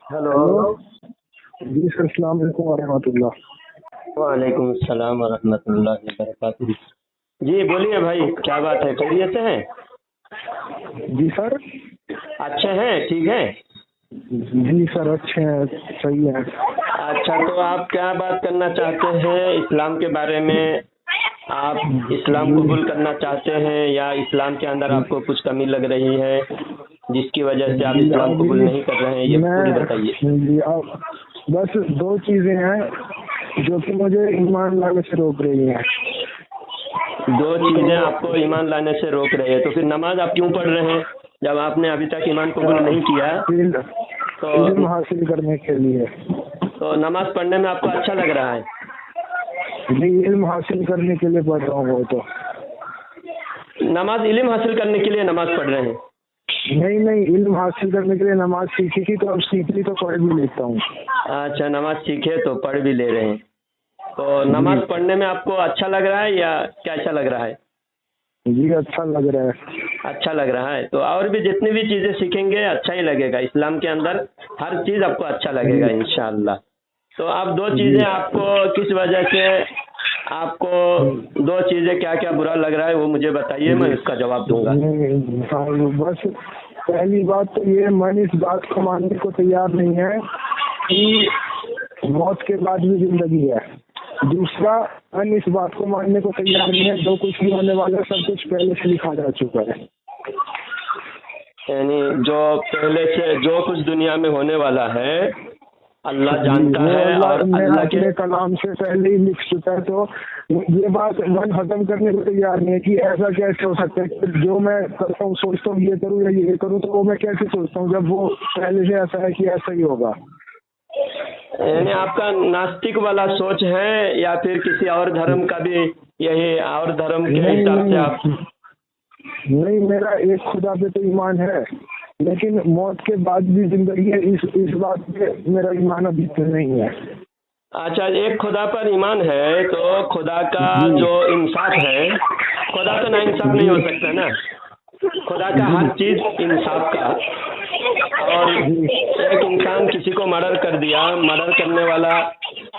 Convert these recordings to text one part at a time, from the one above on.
Hello. Hello. जी sir, अस्सलाम वालेकुम वरहमतुल्लाह। वालेकुम सलाम वरहमतुल्लाहि वबरकातुहू। जी बोलिए भाई, क्या बात है, खैरियत से हैं? जी सर। अच्छे हैं, ठीक है। जी सर, अच्छे हैं, सही है। अच्छा, तो आप क्या बात करना चाहते हैं इस्लाम के बारे में? आप इस्लाम जी कबूल करना चाहते हैं या इस्लाम के अंदर आपको कुछ कमी लग रही है जिसकी वजह से आप जी इस्लाम अभी कबूल नहीं कर रहे हैं, ये पूरी बताइए। जी अब बस दो चीजें हैं जो कि मुझे ईमान लाने से रोक रही हैं। दो चीजें आपको तो ईमान लाने से रोक रही है, तो फिर नमाज आप क्यों पढ़ रहे हैं जब आपने अभी तक ईमान कबूल नहीं किया? इल्म तो इल्म हासिल करने के लिए। तो नमाज पढ़ने में आपको अच्छा लग रहा है? जी, इल्म हासिल करने के लिए पढ़ रहा हूँ वो तो। नमाज इल्म हासिल करने के लिए नमाज पढ़ रहे हैं? नहीं नहीं, इल्म हासिल करने के लिए नमाज सीखी थी, तो अब सीख ली तो पढ़ भी लेता हूँ। अच्छा, नमाज सीखे तो पढ़ भी ले रहे हैं। तो जी नमाज पढ़ने में आपको अच्छा लग रहा है या कैसा लग रहा है? जी, अच्छा लग रहा है। अच्छा लग रहा है, तो और भी जितनी भी चीज़ें सीखेंगे अच्छा ही लगेगा। इस्लाम के अंदर हर चीज़ आपको अच्छा लगेगा जी इंशाअल्लाह। तो आप दो जी। चीज़ें आपको किस वजह से आपको दो चीज़ें क्या क्या बुरा लग रहा है वो मुझे बताइए, मैं जी उसका जवाब दूंगा। हाँ, बस पहली बात तो ये, मन इस बात को मानने को तैयार नहीं है कि मौत के बाद भी जिंदगी है। दूसरा, मन इस बात को मानने को तैयार नहीं है जो कुछ भी होने वाला है सब कुछ पहले से लिखा जा चुका है। यानी जो पहले से जो कुछ दुनिया में होने वाला है अल्लाह जी, जानता वो है, अल्लाह और ने अल्लाह के अपने कलाम से पहले ही लिख चुका है। तो ये बात मन हजम करने को तैयार नहीं है कि ऐसा कैसे हो सकता है कि जो मैं करता हूँ, सोचता हूँ ये करूँ या ये करूँ, तो वो मैं कैसे सोचता हूँ जब वो पहले से ऐसा है कि ऐसा ही होगा। यानी आपका नास्तिक वाला सोच है या फिर किसी और धर्म का भी यही और धर्म के नहीं हिसाब से आप? नहीं नहीं, मेरा एक खुदा पे तो ईमान है, लेकिन मौत के बाद भी जिंदगी है, इस बात पे मेरा ईमान अभी तक नहीं है। अच्छा, एक खुदा पर ईमान है तो खुदा का जी जो इंसाफ है, खुदा तो ना इंसाफ नहीं हो जी सकता ना। खुदा का हर जी चीज इंसाफ का। और जी एक इंसान किसी को मर्डर कर दिया, मर्डर करने वाला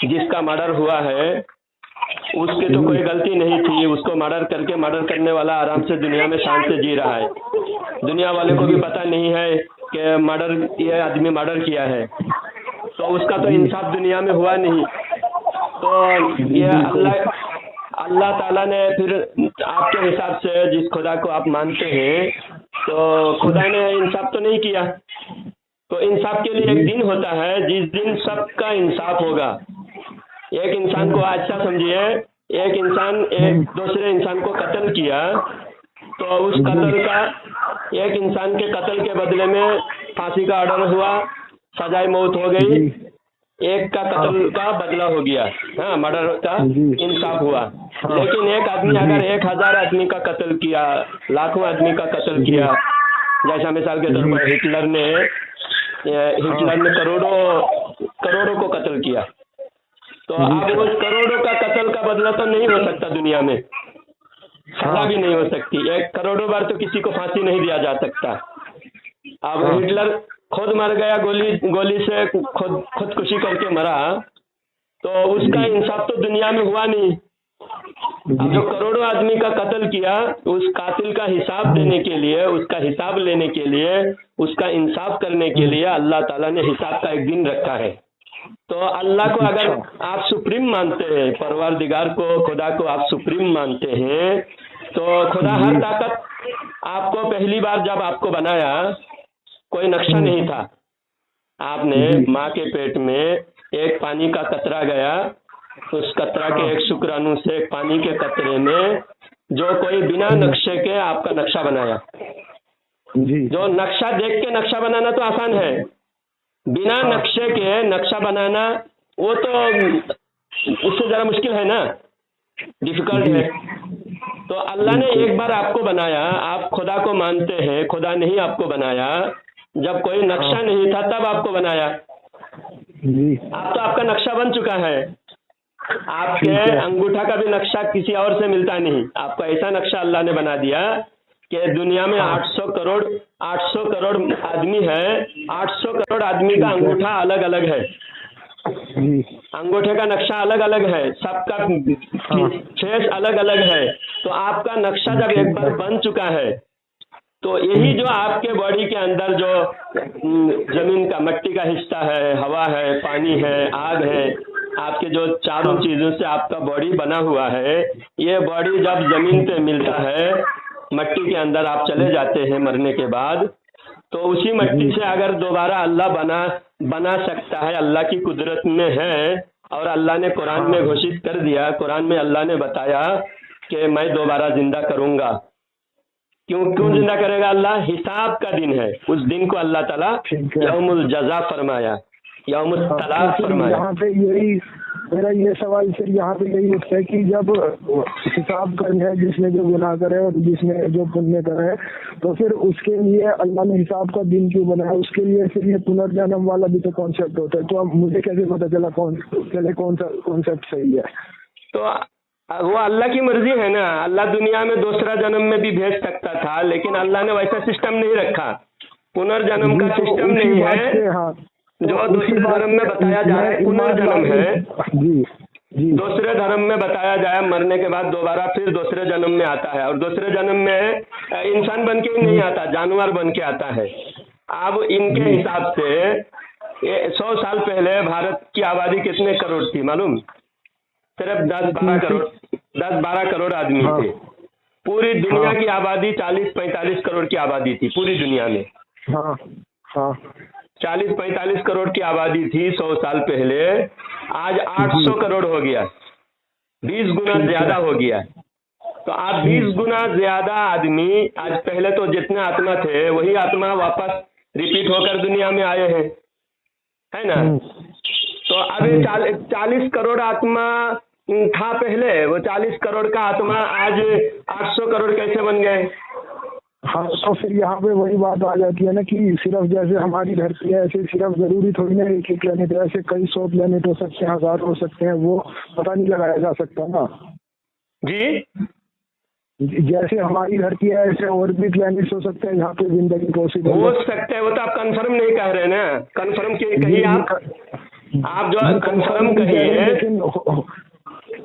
जिसका मर्डर हुआ है उसकी तो कोई जी गलती नहीं थी, उसको मर्डर करके मर्डर करने वाला आराम से दुनिया में शान से जी रहा है। दुनिया वाले को भी जी पता नहीं है कि मर्डर, ये आदमी मर्डर किया है, तो उसका तो जी इंसाफ दुनिया में हुआ नहीं। तो जी ये बिल्कुल। अल्लाह ताला ने फिर आपके हिसाब से जिस खुदा को आप मानते हैं, तो खुदा ने इंसाफ तो नहीं किया। तो इंसाफ के लिए एक जी दिन होता है जिस दिन सबका इंसाफ होगा। एक इंसान को अच्छा समझिए, एक इंसान एक दूसरे इंसान को कत्ल किया, तो उस जी कत्ल का एक इंसान के कत्ल के बदले में फांसी का ऑर्डर हुआ, सजाए मौत हो गई, जी एक का हाँ कत्ल का बदला हो गया, हाँ, मर्डर का जी इंसाफ हुआ। हाँ लेकिन एक आदमी जी अगर 1000 आदमी का कत्ल किया, लाखों आदमी का कत्ल जी किया, जैसा मिसाल के तौर जी पर हाँ हिटलर ने करोड़ों करोड़ों को कत्ल किया, तो जी अब उस करोड़ों का कत्ल का बदला तो नहीं हो सकता दुनिया में, सजा हाँ भी नहीं हो सकती। एक करोड़ों बार तो किसी को फांसी नहीं दिया जा सकता। अब हाँ हिटलर खुद मर गया, गोली गोली से खुदकुशी करके मरा, तो उसका जी इंसाफ तो दुनिया में हुआ नहीं। अब जी जो करोड़ों आदमी का कत्ल किया, उस कातिल का हिसाब देने के लिए, उसका हिसाब लेने के लिए, उसका इंसाफ करने के लिए अल्लाह ताला ने हिसाब का एक दिन रखा है। तो अल्लाह को अगर अच्छा आप सुप्रीम मानते हैं, परवरदिगार को, खुदा को आप सुप्रीम मानते हैं, तो खुदा हर जी ताकत, आपको पहली बार जब आपको बनाया कोई नक्शा नहीं था। आपने जी माँ के पेट में एक पानी का कतरा गया, उस कतरा के हाँ एक शुक्राणु से एक पानी के कतरे में जो कोई बिना नक्शे के आपका नक्शा बनाया। जी जो नक्शा देख के नक्शा बनाना तो आसान है, बिना हाँ नक्शे के नक्शा बनाना वो तो उससे ज़रा मुश्किल है ना, डिफिकल्ट जी है। तो अल्लाह ने बिल्कुल एक बार आपको बनाया, आप खुदा को मानते हैं, खुदा ने ही आपको बनाया, जब कोई हाँ नक्शा नहीं था तब आपको बनाया। जी अब तो आपका नक्शा बन चुका है। आपके ठीक है। अंगूठा का भी नक्शा किसी और से मिलता नहीं, आपको ऐसा नक्शा अल्लाह ने बना दिया कि दुनिया में 800 करोड़ आदमी है, 800 करोड़ आदमी का अंगूठा अलग अलग है, जी अंगूठे का नक्शा अलग अलग है, सबका फेस अलग अलग है। तो आपका नक्शा जब एक बार बन चुका है, तो यही जो आपके बॉडी के अंदर जो जमीन का मट्टी का हिस्सा है, हवा है, पानी है, आग है, आपके जो चारों चीजों से आपका बॉडी बना हुआ है, ये बॉडी जब जमीन पे मिलता है, मट्टी के अंदर आप चले जाते हैं मरने के बाद, तो उसी मट्टी से अगर दोबारा अल्लाह बना सकता है, अल्लाह की कुदरत में है। और अल्लाह ने कुरान में घोषित कर दिया, कुरान में अल्लाह ने बताया कि मैं दोबारा जिंदा करूंगा। क्यों जिंदा करेगा अल्लाह? हिसाब का दिन है, उस दिन को अल्लाह ताला यौमुल जज़ा फरमाया, यौमुल तलाक फरमाया। यहाँ पे यही मेरा ये सवाल फिर यहाँ पे यही उठता है कि जब हिसाब करना है, जिसने जो गुनाह करे और जिसने जो पुण्य करे, तो फिर उसके लिए अल्लाह ने हिसाब का दिन क्यों बनाया? उसके लिए फिर ये पुनर्जन्म वाला भी तो कॉन्सेप्ट होता है। तो अब मुझे कैसे पता चला कौन सा कॉन्सेप्ट सही है? तो वो अल्लाह की मर्जी है ना। अल्लाह दुनिया में दूसरा जन्म में भी भेज सकता था, लेकिन अल्लाह ने वैसा सिस्टम नहीं रखा, पुनर्जन्म का सिस्टम नहीं है। हाँ, जो दूसरे धर्म में बताया जा रहा है पुनर्जन्म है, जी जी, दूसरे धर्म में बताया जाए मरने के बाद दोबारा फिर दूसरे जन्म में आता है, और दूसरे जन्म में इंसान बन के ही नहीं आता, जानवर बन के आता है। अब इनके हिसाब से 100 साल पहले भारत की आबादी कितने करोड़ थी मालूम? सिर्फ 10-12 करोड़ आदमी थे। पूरी दुनिया की आबादी 40-45 करोड़ की आबादी थी पूरी दुनिया में। हाँ हाँ, 40-45 करोड़ की आबादी थी 100 साल पहले, आज 800 करोड़ हो गया, 20 गुना ज्यादा हो गया। तो आप 20 गुना ज्यादा आदमी, आज पहले तो जितने आत्मा थे वही आत्मा वापस रिपीट होकर दुनिया में आए हैं, है ना। तो अभी 40 करोड़ आत्मा था पहले, वो 40 करोड़ का आत्मा आज 800 करोड़ कैसे बन गए? हाँ, तो फिर यहाँ पे वही बात आ जाती है ना कि सिर्फ जैसे हमारी धरती है, ऐसे सिर्फ जरूरी थोड़ी ना एक ही प्लेनेट है, ऐसे कई 100 प्लेनेट हो सकते हैं, 1000 हो सकते हैं, वो पता नहीं लगाया जा सकता ना जी। जैसे हमारी धरती है, ऐसे और भी प्लेनेट्स हो सकते हैं यहाँ पे जिंदगी पॉसिबल हो सकते हैं। वो तो आप कंफर्म नहीं कह रहे ना, कंफर्म कहिए आप जो कंफर्म कहिए। लेकिन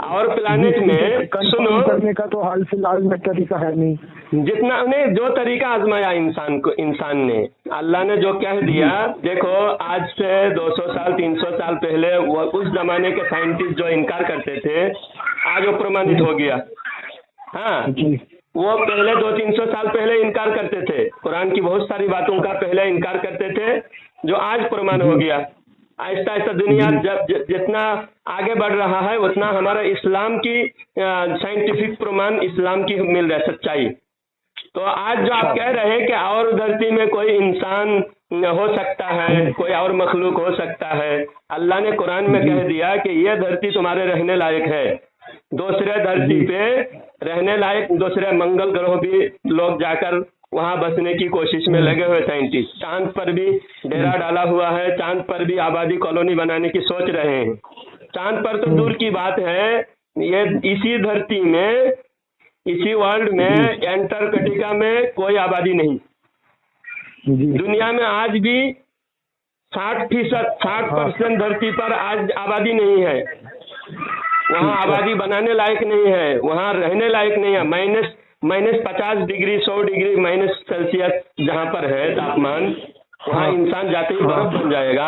और प्लानिट में सुनो, करने का तो हाल फिलहाल में तरीका है नहीं। जितना ने जो तरीका आजमाया इंसान ने, अल्लाह ने जो कह दिया, देखो आज से 200 साल 300 साल पहले वो उस जमाने के साइंटिस्ट जो इनकार करते थे, आज वो प्रमाणित हो गया। हाँ, वो पहले 200-300 साल पहले इनकार करते थे, कुरान की बहुत सारी बातों का पहले इनकार करते थे, जो आज प्रमाण हो गया। आहिस्ता आहिस्ता दुनिया जब जितना आगे बढ़ रहा है, उतना हमारा इस्लाम की साइंटिफिक प्रमाण इस्लाम की मिल रहा है, सच्चाई। तो आज जो आप कह रहे हैं कि और धरती में कोई इंसान हो सकता है, कोई और मखलूक हो सकता है, अल्लाह ने कुरान में कह दिया कि ये धरती तुम्हारे रहने लायक है। दूसरे धरती पे रहने लायक, दूसरे मंगल ग्रह भी लोग जाकर वहां बसने की कोशिश में लगे हुए साइंटिस्ट, चांद पर भी डेरा डाला हुआ है, चांद पर भी आबादी कॉलोनी बनाने की सोच रहे हैं। चांद पर तो दूर की बात है, ये इसी धरती में, इसी वर्ल्ड में, एंटार्कटिका में कोई आबादी नहीं। दुनिया में आज भी 60% धरती पर आज आबादी नहीं है, वहाँ आबादी बनाने लायक नहीं है, वहाँ रहने लायक नहीं है। -50 डिग्री 100 डिग्री -सेल्सियस जहाँ पर है तापमान, वहाँ इंसान जाते ही बर्फ बन जाएगा।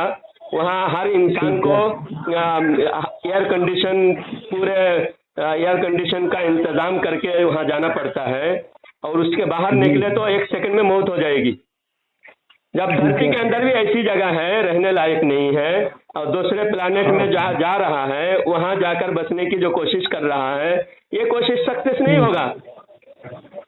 वहाँ हर इंसान को एयर कंडीशन, पूरे एयर कंडीशन का इंतजाम करके वहाँ जाना पड़ता है, और उसके बाहर निकले तो 1 सेकंड में मौत हो जाएगी। जब धरती के अंदर भी ऐसी जगह है, रहने लायक नहीं है, और दूसरे प्लैनेट में जा रहा है, वहाँ जाकर बसने की जो कोशिश कर रहा है, ये कोशिश सक्सेस नहीं होगा,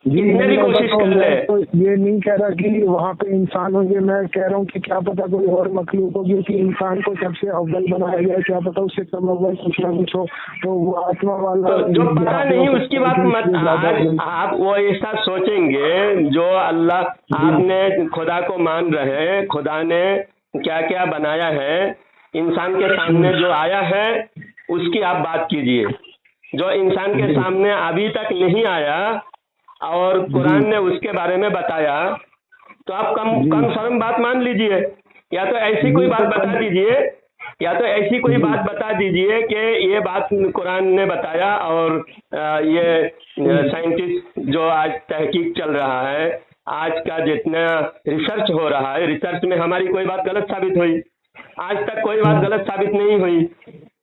कितने भी कोशिश कर ले। तो ये नहीं कह रहा कि वहाँ पे इंसान होंगे, मैं कह रहा हूँ कि क्या पता कोई और मखलूक हो, क्योंकि इंसान को सबसे अव्वल बनाया गया, क्या पता उससे कम अव्वल कुछ ना कुछ हो, तो वो आत्मा वाला तो जो पता नहीं उसकी बात मत। आज आप वो ऐसा सोचेंगे, जो अल्लाह, आपने खुदा को मान रहे, खुदा ने क्या क्या बनाया है, इंसान के सामने जो आया है उसकी आप बात कीजिए। जो इंसान के सामने अभी तक नहीं आया, और कुरान ने उसके बारे में बताया, तो आप कंफर्म बात मान लीजिए। या तो ऐसी कोई बात बता दीजिए, या तो ऐसी कोई बात बता दीजिए कि ये बात कुरान ने बताया और ये साइंटिस्ट जो आज तहकीक चल रहा है, आज का जितना रिसर्च हो रहा है, रिसर्च में हमारी कोई बात गलत साबित हुई? आज तक कोई बात गलत साबित नहीं हुई।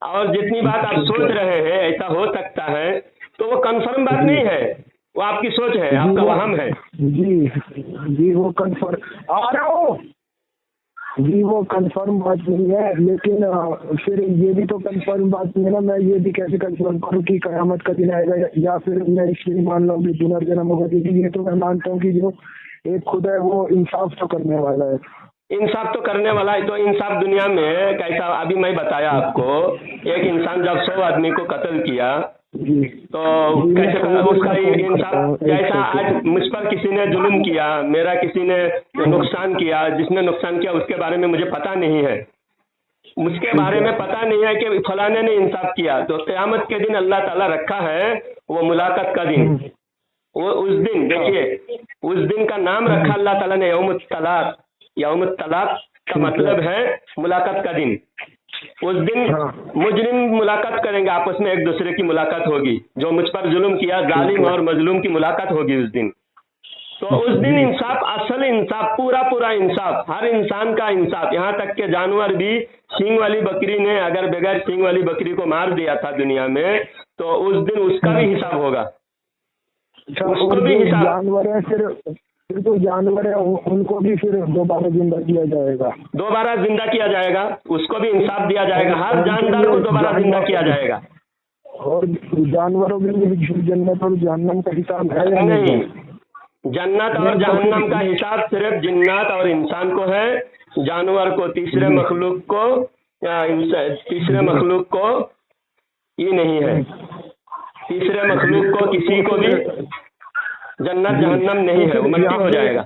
और जितनी बात आप सोच रहे हैं ऐसा हो सकता है, तो वो कंफर्म बात नहीं है, वो आपकी सोच है, आपका वहम है। जी वो कंफर्म आ रहा हो जी, वो कंफर्म बात नहीं है। लेकिन फिर ये भी तो कंफर्म बात नहीं है ना। मैं ये भी कैसे कंफर्म करूँ कि कयामत का दिन आएगा, या फिर मैं इसलिए मान लूँ कि पुनर्जन्म होगा? क्योंकि ये तो मैं मानता हूँ कि जो एक खुदा है वो इंसाफ तो करने वाला है। इंसाफ तो करने वाला है, तो इंसाफ दुनिया में कैसा? अभी मैं बताया आपको, एक इंसान जब 100 आदमी को कत्ल किया तो कैसे उसका इंसाफ? जैसा आज मुझ पर किसी ने जुल्म किया, मेरा किसी ने नुकसान किया, जिसने नुकसान किया उसके बारे में मुझे पता नहीं है, उसके बारे में पता नहीं है कि फलाने ने इंसाफ किया, तो क़यामत के दिन अल्लाह ताला रखा है वो मुलाकात का दिन। वो उस दिन देखिए, उस दिन का नाम रखा अल्लाह ताला ने यौमुत तलाक। यौमुत तलाक का मतलब है मुलाकात का दिन। उस दिन मुजरिम मुलाकात करेंगे, आपस में एक दूसरे की मुलाकात होगी। जो मुझ पर जुल्म किया, जालिम और मजलूम की मुलाकात होगी उस दिन। तो उस दिन इंसाफ, असल इंसाफ, पूरा इंसाफ, हर इंसान का इंसाफ, यहाँ तक के जानवर भी, सींग वाली बकरी ने अगर बगैर सींग वाली बकरी को मार दिया था दुनिया में, तो उस दिन उसका भी हिसाब होगा, उसको भी हिसाब। जानवर है फिर तो जानवर है, उनको भी फिर दोबारा जिंदा किया जाएगा, दोबारा जिंदा किया जाएगा, उसको भी इंसाफ दिया जाएगा, हर जानदार को दोबारा जिंदा किया जाएगा। और जानवरों के लिए जन्नत और जहन्नम का हिसाब है या नहीं? जन्नत और जहन्नम का हिसाब सिर्फ जिन्नात और इंसान को है, जानवर को, तीसरे मखलूक को ये नहीं है। तीसरे मखलूक को किसी को भी जन्नत जहन्नम नहीं है, वो मट्टी हो जाएगा।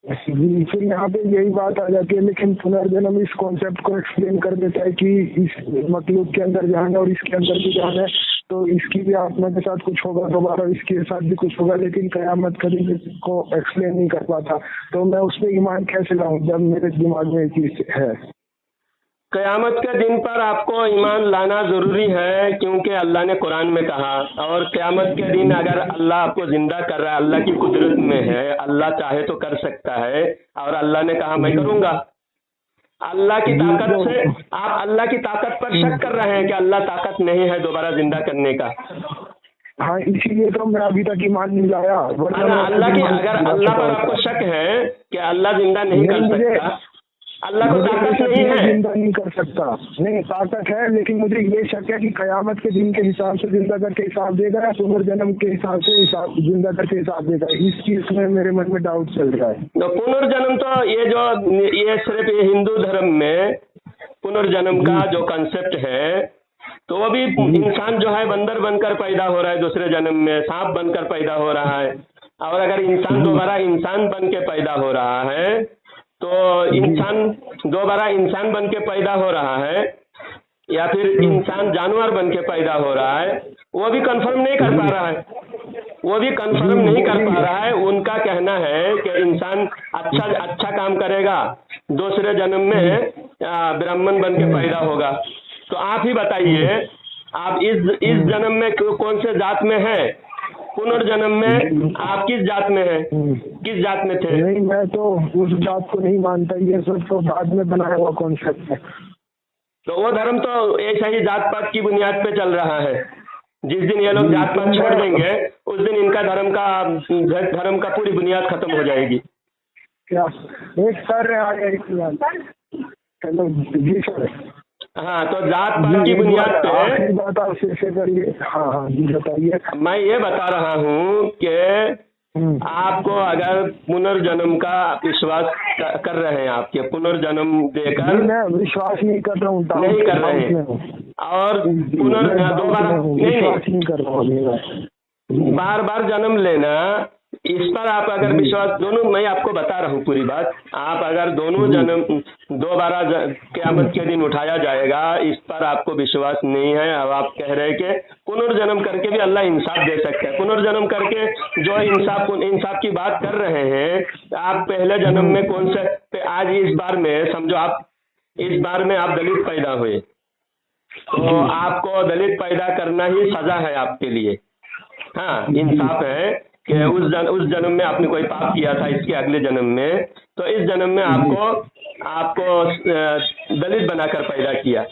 फिर यहाँ पे यही बात आ जाती है। लेकिन पुनर्जन्म इस कॉन्सेप्ट को एक्सप्लेन कर देता है कि इस मखलूक के अंदर जान है और इसके अंदर भी जान है, तो इसकी भी आत्मा के साथ कुछ होगा दोबारा, इसके साथ भी कुछ होगा। लेकिन कयामत का दिन को एक्सप्लेन नहीं कर पाता, तो मैं उस पर ईमान कैसे लाऊं जब मेरे दिमाग में एक चीज है? कयामत के दिन पर आपको ईमान लाना जरूरी है, क्योंकि अल्लाह ने कुरान में कहा। और कयामत के दिन अगर अल्लाह आपको जिंदा कर रहा है, अल्लाह की कुदरत में है, अल्लाह चाहे तो कर सकता है, और अल्लाह ने कहा मैं करूंगा। अल्लाह की ताकत से आप अल्लाह की ताकत पर शक कर रहे हैं कि अल्लाह ताकत नहीं है दोबारा जिंदा करने का। हाँ, इसीलिए तो मैं अभी तक ईमान नहीं लाया। अल्लाह की, अगर अल्लाह पर आपको शक है कि अल्लाह जिंदा नहीं कर सकता, अल्लाह को ताकत नहीं है, जिंदा नहीं कर सकता। नहीं, ताकत है, लेकिन मुझे ये शक है कि कयामत के दिन के हिसाब से जिंदा करके हिसाब देगा या पुनर्जन्म के हिसाब से जिंदा करके हिसाब देगा। इस चीज में मेरे मन में डाउट चल रहा है। तो पुनर्जन्म तो ये सिर्फ ये हिंदू धर्म में पुनर्जन्म का जो कंसेप्ट है, तो वो भी इंसान जो है बंदर बनकर पैदा हो रहा है, दूसरे जन्म में सांप बनकर पैदा हो रहा है। और अगर इंसान दोबारा इंसान बन के पैदा हो रहा है, तो इंसान दोबारा इंसान बन के पैदा हो रहा है, या फिर इंसान जानवर बन के पैदा हो रहा है, वो भी कंफर्म नहीं कर पा रहा है, वो भी कंफर्म नहीं कर पा रहा है। उनका कहना है कि इंसान अच्छा काम करेगा, दूसरे जन्म में ब्राह्मण बन के पैदा होगा। तो आप ही बताइए, आप इस जन्म में कौन से जात में है? पुनर्जन्म में आप किस जात में है? किस जात में थे? नहीं, मैं तो उस जात को नहीं मानता, ये सब तो बाद में बनाया हुआ कॉन्सेप्ट है। तो वो धर्म तो ऐसा ही जात पात की बुनियाद पे चल रहा है। जिस दिन ये लोग जात पात छोड़ देंगे, उस दिन इनका धर्म का पूरी बुनियाद खत्म हो जाएगी। क्या एक सर हेलो जी सर। हाँ, तो जात पात की बुनियाद पे बात आप शेयर करिए। हाँ जी बताइए। मैं ये बता रहा हूँ कि आपको अगर पुनर्जन्म का विश्वास कर रहे हैं, आपके पुनर्जन्म देकर मैं विश्वास नहीं कर रहा हूँ, नहीं कर रहे हैं, और दोबारा नहीं कर रहा हूँ, बार बार जन्म लेना इस पर आप अगर विश्वास, दोनों मैं आपको बता रहा हूँ पूरी बात, आप अगर दोनों जन्म दोबारा क़यामत के दिन उठाया जाएगा, इस पर आपको विश्वास नहीं है। अब आप कह रहे हैं कि पुनर्जन्म करके भी अल्लाह इंसाफ दे सकता है। पुनर्जन्म करके जो इंसाफ की बात कर रहे हैं, आप पहले जन्म में कौन से, आज इस बार में समझो आप इस बार में आप दलित पैदा हुए, तो आपको दलित पैदा करना ही सजा है आपके लिए। हाँ, इंसाफ है कि उस जन्म में आपने कोई पाप किया था, इसके अगले जन्म में, तो इस जन्म में आपको दलित बनाकर पैदा किया।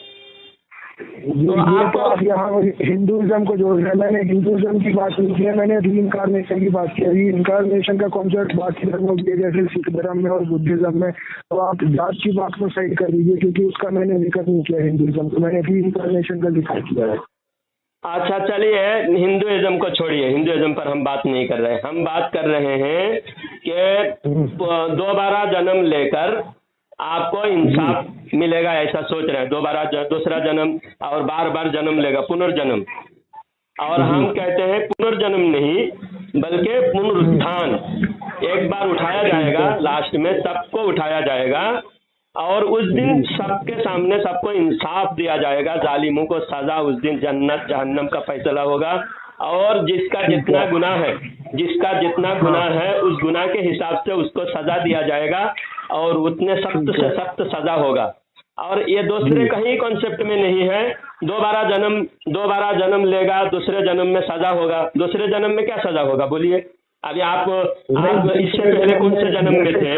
तो आपको आप यहाँ हिंदुइज्म को जोड़ रहे हैं। मैंने हिंदुइज्म की बात नहीं की है, मैंने रीइंकार्नेशन की बात की। रीइंकार्नेशन का कॉन्सेप्ट बाकी धर्मों के जैसे सिख धर्म में और बुद्धिज्म में, तो आप जात की बात को साइड कर दीजिए, क्योंकि उसका मैंने जिक्र नहीं किया हिंदुइज्म को, मैंने रीइंकार्नेशन का जिक्र किया है। अच्छा चलिए, हिंदुइज्म को छोड़िए, हिंदुइज्म पर हम बात नहीं कर रहे। हम बात कर रहे हैं कि दोबारा जन्म लेकर आपको इंसाफ मिलेगा, ऐसा सोच रहे हैं। दूसरा जन्म और बार बार जन्म लेगा, पुनर्जन्म। और हम कहते हैं पुनर्जन्म नहीं बल्कि पुनरुत्थान। एक बार उठाया जाएगा, लास्ट में सबको उठाया जाएगा और उस दिन सबके सामने सबको इंसाफ दिया जाएगा। जालिमों को सजा, उस दिन जन्नत जहन्नम का फैसला होगा। और जिसका जितना गुनाह है उस गुनाह के हिसाब से उसको सजा दिया जाएगा और उतने सख्त से सख्त सजा होगा। और ये दूसरे कहीं कॉन्सेप्ट में नहीं है। दोबारा जन्म लेगा, दूसरे जन्म में सजा होगा। दूसरे जन्म में क्या सजा होगा बोलिए? अभी आप इससे पहले कौन से जन्म में थे?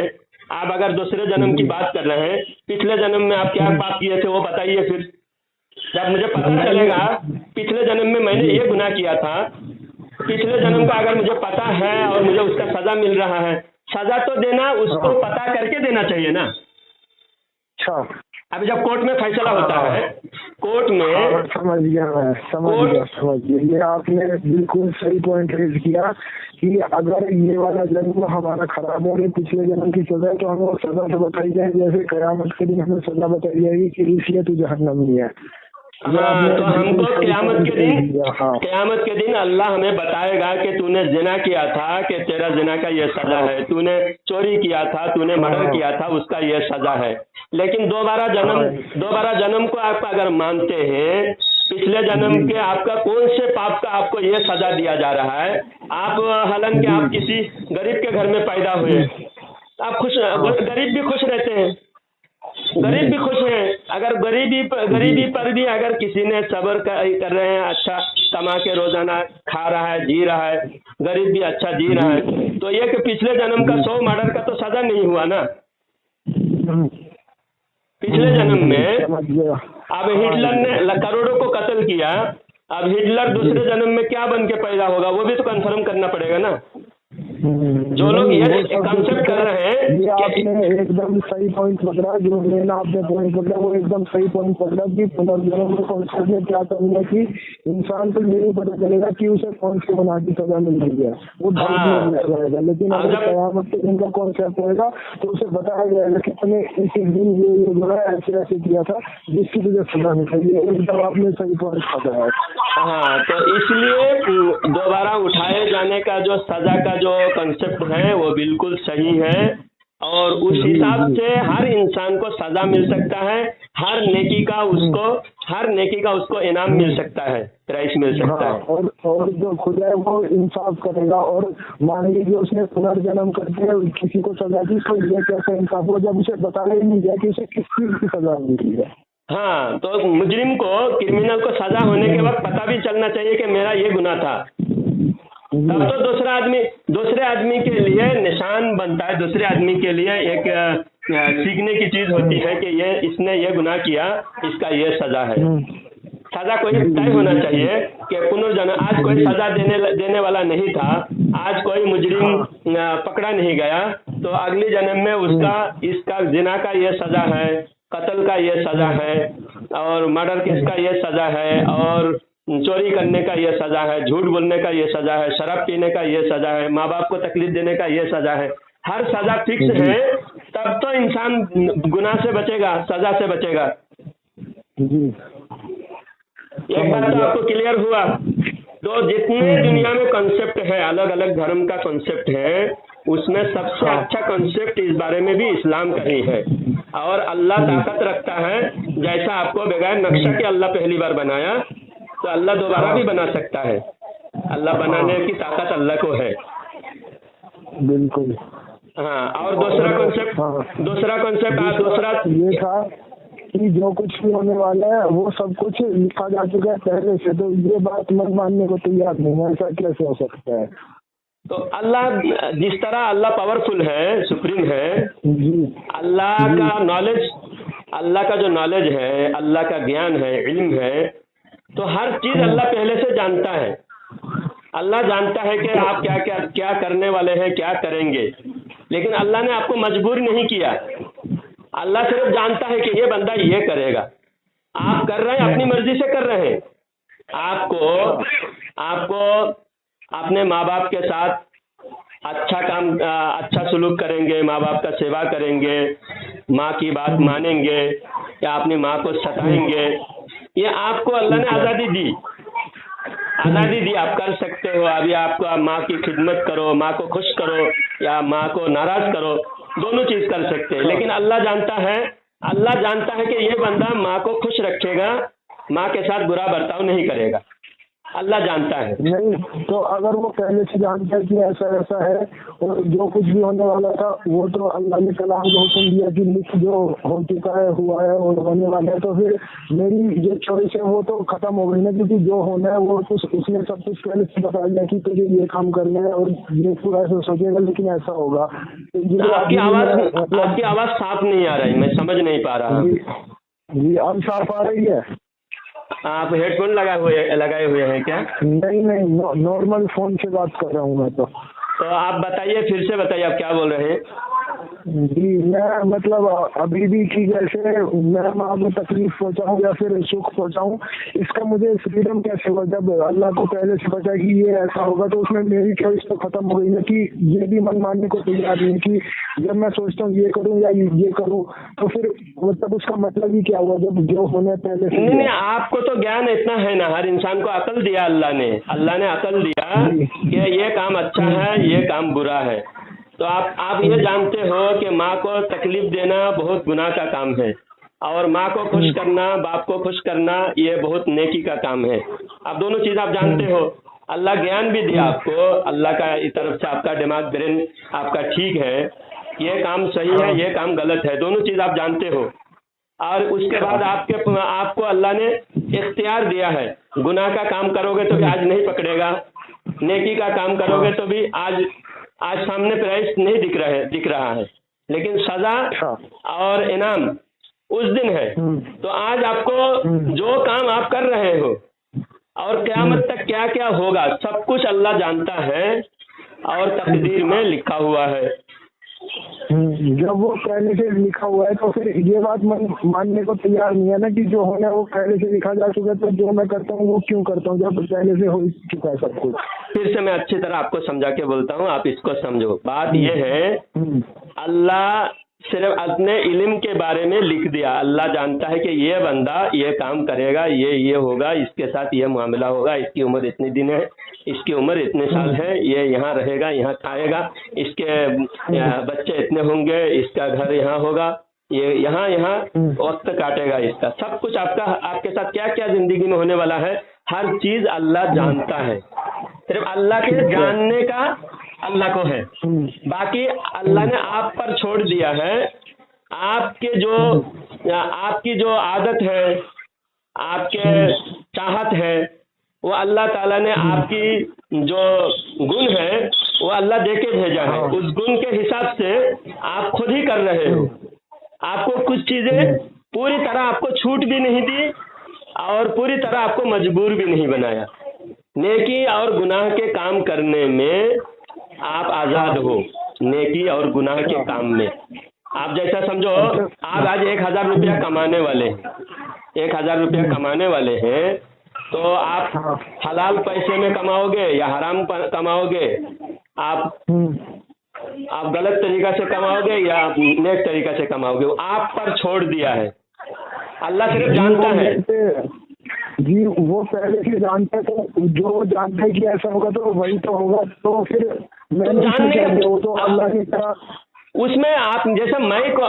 आप अगर दूसरे जन्म की बात कर रहे हैं, पिछले जन्म में आप क्या पाप किए थे वो बताइए। फिर जब मुझे पता चलेगा पिछले जन्म में मैंने ये गुनाह किया था, पिछले जन्म का अगर मुझे पता है और मुझे उसका सजा मिल रहा है, सजा तो देना उसको पता करके देना चाहिए ना। अच्छा, अभी जब कोर्ट में फैसला होता है, कोर्ट में समझ गया। ये आपने बिल्कुल सही पॉइंट रेज किया कि अगर ये वाला जन्म हमारा खराब हो रही पिछले जन्म की सजा, तो हमें सजा से बताई जाए, जैसे कयामत के दिन हमें सजा बताई जाएगी कि इसलिए तू जहन्नमी है। हाँ, तो हमको क़यामत के दिन अल्लाह हमें बताएगा कि तूने जिना किया था कि तेरा जिना का ये सजा है, तूने चोरी किया था, तूने मर्डर किया था, उसका ये सजा है। लेकिन दोबारा जन्म को आप अगर मानते हैं, पिछले जन्म के आपका कौन से पाप का आपको ये सजा दिया जा रहा है? आप हालांकि आप किसी गरीब के घर में पैदा हुए, आप खुश, गरीब भी खुश रहते हैं, गरीब भी खुश हैं। अगर गरीबी पर भी अगर किसी ने सब्र कर रहे हैं, अच्छा कमा के रोजाना खा रहा है, जी रहा है, गरीब भी अच्छा जी रहा है, तो ये कि पिछले जन्म का 100 मर्डर का तो सजा नहीं हुआ ना। पिछले जन्म में अब हिटलर ने करोड़ों को कत्ल किया, अब हिटलर दूसरे जन्म में क्या बन के पैदा होगा वो भी तो कंफर्म करना पड़ेगा ना। जो लोग ये कंसेप्ट कर रहे हैं, ये आपने एकदम सही पॉइंट पकड़ा, जो मैंने आपने पॉइंट पकड़ा वो एकदम सही पॉइंट पकड़ा कि पुनर्जन्म में कॉन्सेप्ट में क्या करूँगा कि इंसान को ये नहीं पता चलेगा कि उसे कौन से गुनाह की सजा मिल रही है, वो रहेगा। लेकिन अगर कयामत के दिन का कॉन्सेप्ट होगा तो उसे बताया जाएगा कि तुमने इस दिन ये गुनाह ऐसे किया था जिसकी तुझे सजा मिल रही है। एकदम आपने सही पॉइंट पकड़ा है। हाँ, तो इसलिए दोबारा उठाए जाने का जो सजा का जो कंसेप्ट है वो बिल्कुल सही है और उस हिसाब से हर इंसान को सजा मिल सकता है, हर नेकी का उसको इनाम मिल सकता है, प्राइस मिल सकता है। और जो खुदा है वो इंसाफ करेगा। और मान लीजिए उसने पुनर्जन्म करके किसी को सजा दी, तो ये कैसे इंसाफ हो जब उसे बताया ही नहीं गया कि उसे किस चीज की सजा मिली है। हाँ, तो मुजरिम को, क्रिमिनल को सजा होने के वक्त पता भी चलना चाहिए कि मेरा ये गुनाह था, तब तो दूसरे आदमी के लिए निशान बनता है, दूसरे आदमी के लिए एक सीखने की चीज होती है कि इसने ये गुनाह किया, इसका ये सजा है। सजा कोई तय होना चाहिए कि पुनर्जन्म, आज कोई सजा देने वाला नहीं था, आज कोई मुजरिम पकड़ा नहीं गया, तो अगले जन्म में इसका जिना का ये सजा है, कत्ल का ये सजा है, और मर्डर केस का ये सजा है, और चोरी करने का ये सजा है, झूठ बोलने का ये सजा है, शराब पीने का ये सजा है, माँ बाप को तकलीफ देने का ये सजा है। हर सजा फिक्स है, तब तो इंसान गुनाह से बचेगा, सजा से बचेगा। एक बात तो आपको क्लियर हुआ। तो जितने दुनिया में कॉन्सेप्ट है, अलग अलग धर्म का कॉन्सेप्ट है, उसमें सबसे अच्छा कॉन्सेप्ट इस बारे में भी इस्लाम का ही है। और अल्लाह ताकत रखता है, जैसा आपको बगैर नक्शा के अल्लाह पहली बार बनाया तो अल्लाह दोबारा भी बना सकता है। अल्लाह बनाने की ताकत अल्लाह को है। बिल्कुल। हाँ, और दूसरा कॉन्सेप्ट दूसरा ये था कि जो कुछ भी होने वाला है वो सब कुछ लिखा जा चुका है पहले से, तो ये बात मन मानने को तैयार नहीं है, ऐसा कैसे हो सकता है? तो अल्लाह जिस तरह अल्लाह पावरफुल है, सुप्रीम है जी। अल्लाह का नॉलेज, अल्लाह का जो नॉलेज है, अल्लाह का ज्ञान है, इल्म है, तो हर चीज अल्लाह पहले से जानता है। अल्लाह जानता है कि आप क्या क्या क्या करने वाले हैं, क्या करेंगे, लेकिन अल्लाह ने आपको मजबूर नहीं किया। अल्लाह सिर्फ जानता है कि ये बंदा ये करेगा, आप कर रहे हैं, अपनी मर्जी से कर रहे हैं। आपको अपने माँ बाप के साथ अच्छा काम, अच्छा सलूक करेंगे, माँ बाप का सेवा करेंगे, माँ की बात मानेंगे या अपनी माँ को सताएंगे, ये आपको अल्लाह ने आज़ादी दी। आप कर सकते हो। अभी आपको माँ की खिदमत करो, माँ को खुश करो या माँ को नाराज करो, दोनों चीज कर सकते हैं। लेकिन अल्लाह जानता है कि ये बंदा माँ को खुश रखेगा, माँ के साथ बुरा बर्ताव नहीं करेगा। अल्लाह जानता है। नहीं, तो अगर वो पहले से जानता है कि ऐसा ऐसा है और जो कुछ भी होने वाला था वो तो अल्लाह ने कलाम को हुक्म दिया कि लिख, जो हो चुका है हुआ है और होने वाला है, तो फिर मेरी जो चॉइस है वो तो खत्म हो गई ना, क्योंकि जो होना है वो कुछ उसने सब कुछ पहले से बता दिया कि तुझे ये काम करना है और ये पूरा ऐसा सोचेगा, लेकिन ऐसा होगा। तो आपकी आवाज साफ नहीं आ रही, मैं समझ नहीं पा रहा। जी, अब साफ आ रही है? आप हेडफोन लगाए हुए हैं क्या? नहीं, नॉर्मल फोन से बात कर रहा हूँ मैं। तो आप बताइए, फिर से बताइए, आप क्या बोल रहे हैं? जी, मैं मतलब अभी भी कि जैसे मैं माँ को तकलीफ पहुँचाऊँ या फिर सुख पहुँचाऊँ, इसका मुझे फ्रीडम कैसे होगा? जब अल्लाह को पहले से पता है कि ये ऐसा होगा, तो उसमें मेरी चॉइस तो खत्म हो गई ना, कि ये भी मन मानने को तैयार नहीं कि जब मैं सोचता हूँ ये करूँ या ये करूँ, तो फिर मतलब उसका मतलब ही क्या हुआ जब जो होने पहले से। नहीं, आपको तो ज्ञान इतना है ना, हर इंसान को अकल दिया अल्लाह ने अकल दिया कि ये काम अच्छा है, ये काम बुरा है। तो आप ये जानते हो कि माँ को तकलीफ देना बहुत गुनाह का काम है, और माँ को खुश करना, बाप को खुश करना, ये बहुत नेकी का काम है। आप दोनों चीज़ आप जानते हो। अल्लाह ज्ञान भी दिया आपको, अल्लाह का तरफ से आपका दिमाग, ब्रेन आपका ठीक है, ये काम सही है, ये काम गलत है, दोनों चीज़ आप जानते हो। और उसके बाद आपको अल्लाह ने इख्तियार दिया है। गुनाह का काम करोगे तो भी आज नहीं पकड़ेगा, नेकी का काम करोगे तो भी आज सामने प्राइस नहीं दिख रहा है, लेकिन सजा और इनाम उस दिन है। तो आज आपको जो काम आप कर रहे हो और क़यामत तक क्या क्या होगा, सब कुछ अल्लाह जानता है और तकदीर में लिखा हुआ है। जब वो पहले से लिखा हुआ है तो फिर ये बात मानने को तैयार नहीं है ना कि जो होना है वो पहले से लिखा जा चुका है, तो जो मैं करता हूँ वो क्यों करता हूँ जब पहले से हो चुका है सब कुछ। फिर से मैं अच्छी तरह आपको समझा के बोलता हूँ, आप इसको समझो। बात ये है, अल्लाह सिर्फ अपने इल्म के बारे में लिख दिया। अल्लाह जानता है कि ये बंदा ये काम करेगा, ये होगा, इसके साथ ये मामला होगा, इसकी उम्र इतने दिन है, इसकी उम्र इतने साल है, ये यहाँ रहेगा, यहाँ खाएगा, इसके बच्चे इतने होंगे, इसका घर यहाँ होगा, ये यहाँ वक्त काटेगा, इसका सब कुछ आपके साथ क्या क्या जिंदगी में होने वाला है, हर चीज अल्लाह जानता है। सिर्फ अल्लाह के जानने का अल्लाह को है, बाकी अल्लाह ने आप पर छोड़ दिया है। आपकी जो आदत है, आपके चाहत है, वो अल्लाह ताला ने आपकी जो गुण है वो अल्लाह दे के भेजा है। उस गुण के हिसाब से आप खुद ही कर रहे हो। आपको कुछ चीजें पूरी तरह आपको छूट भी नहीं दी और पूरी तरह आपको मजबूर भी नहीं बनाया। नेकी और गुनाह के काम करने में आप आज़ाद हो, नेकी और गुनाह के काम में। आप जैसा समझो, आप आज 1000 रुपया कमाने वाले हैं, 1000 रुपया कमाने वाले हैं, तो आप हलाल पैसे में कमाओगे या हराम कमाओगे, आप गलत तरीका से कमाओगे या नेक तरीका से कमाओगे, वो आप पर छोड़ दिया है। अल्लाह सिर्फ जानता है। जी वो पहले से जानता है, तो जो वो जानता है कि ऐसा होगा तो वही तो होगा, तो फिर मैंने जानने क्या का किया, वो तो अल्लाह ने कहा। उसमें आप जैसे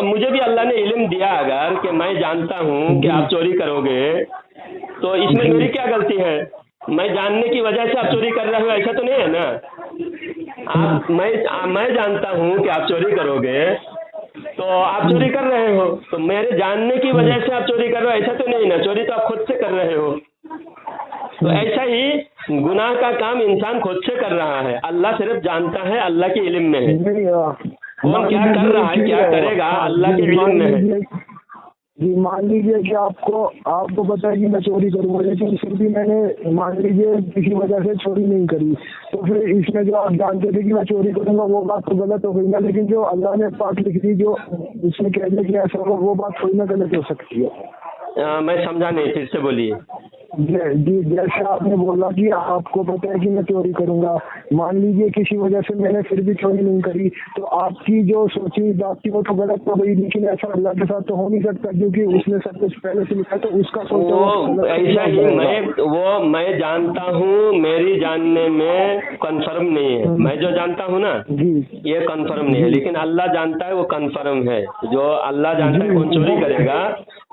मुझे भी अल्लाह ने इल्म दिया अगर कि मैं जानता हूँ कि आप चोरी करोगे, तो इसमें जी। मेरी क्या गलती है? मैं जानने की वजह से आप चोरी कर रहे हो ऐसा तो नहीं है ना। मैं जानता हूँ कि आप चोरी करोगे, तो आप चोरी कर रहे हो, तो मेरे जानने की वजह से आप चोरी कर रहे हो ऐसा तो नहीं ना। चोरी तो आप खुद से कर रहे हो। तो ऐसा ही गुनाह का काम इंसान खुद से कर रहा है, अल्लाह सिर्फ जानता है, अल्लाह के इल्म में है। कौन क्या कर रहा है, क्या करेगा, अल्लाह के इल्म में है। जी मान लीजिए कि आपको पता है कि मैं चोरी करूंगा, लेकिन फिर भी मैंने मान लीजिए किसी वजह से चोरी नहीं करी, तो फिर इसमें जो आप जानते थे कि मैं चोरी करूंगा वो बात तो गलत हो गई ना। लेकिन जो अल्लाह ने बात लिख दी, जो इसमें कह दिया कि ऐसा होगा, वो बात थोड़ी ना गलत हो सकती है। मैं समझा नहीं, फिर से बोलिए। जी जैसे आपने बोला कि आपको पता है कि मैं चोरी करूंगा, मान लीजिए किसी वजह से मैंने फिर भी चोरी नहीं करी, तो आपकी जो सोची बात थी वो तो गलत हो गई। लेकिन ऐसा अल्लाह के साथ तो हो नहीं सकता, क्योंकि उसने सब कुछ पहले से लिखा, तो उसका वो ऐसा ही मैं जानता हूँ, मेरी जानने में कंफर्म नहीं है। मैं जो जानता हूँ ना ये कंफर्म नहीं है, लेकिन अल्लाह जानता है, वो कंफर्म है। जो अल्लाह जानता है कौन चोरी करेगा,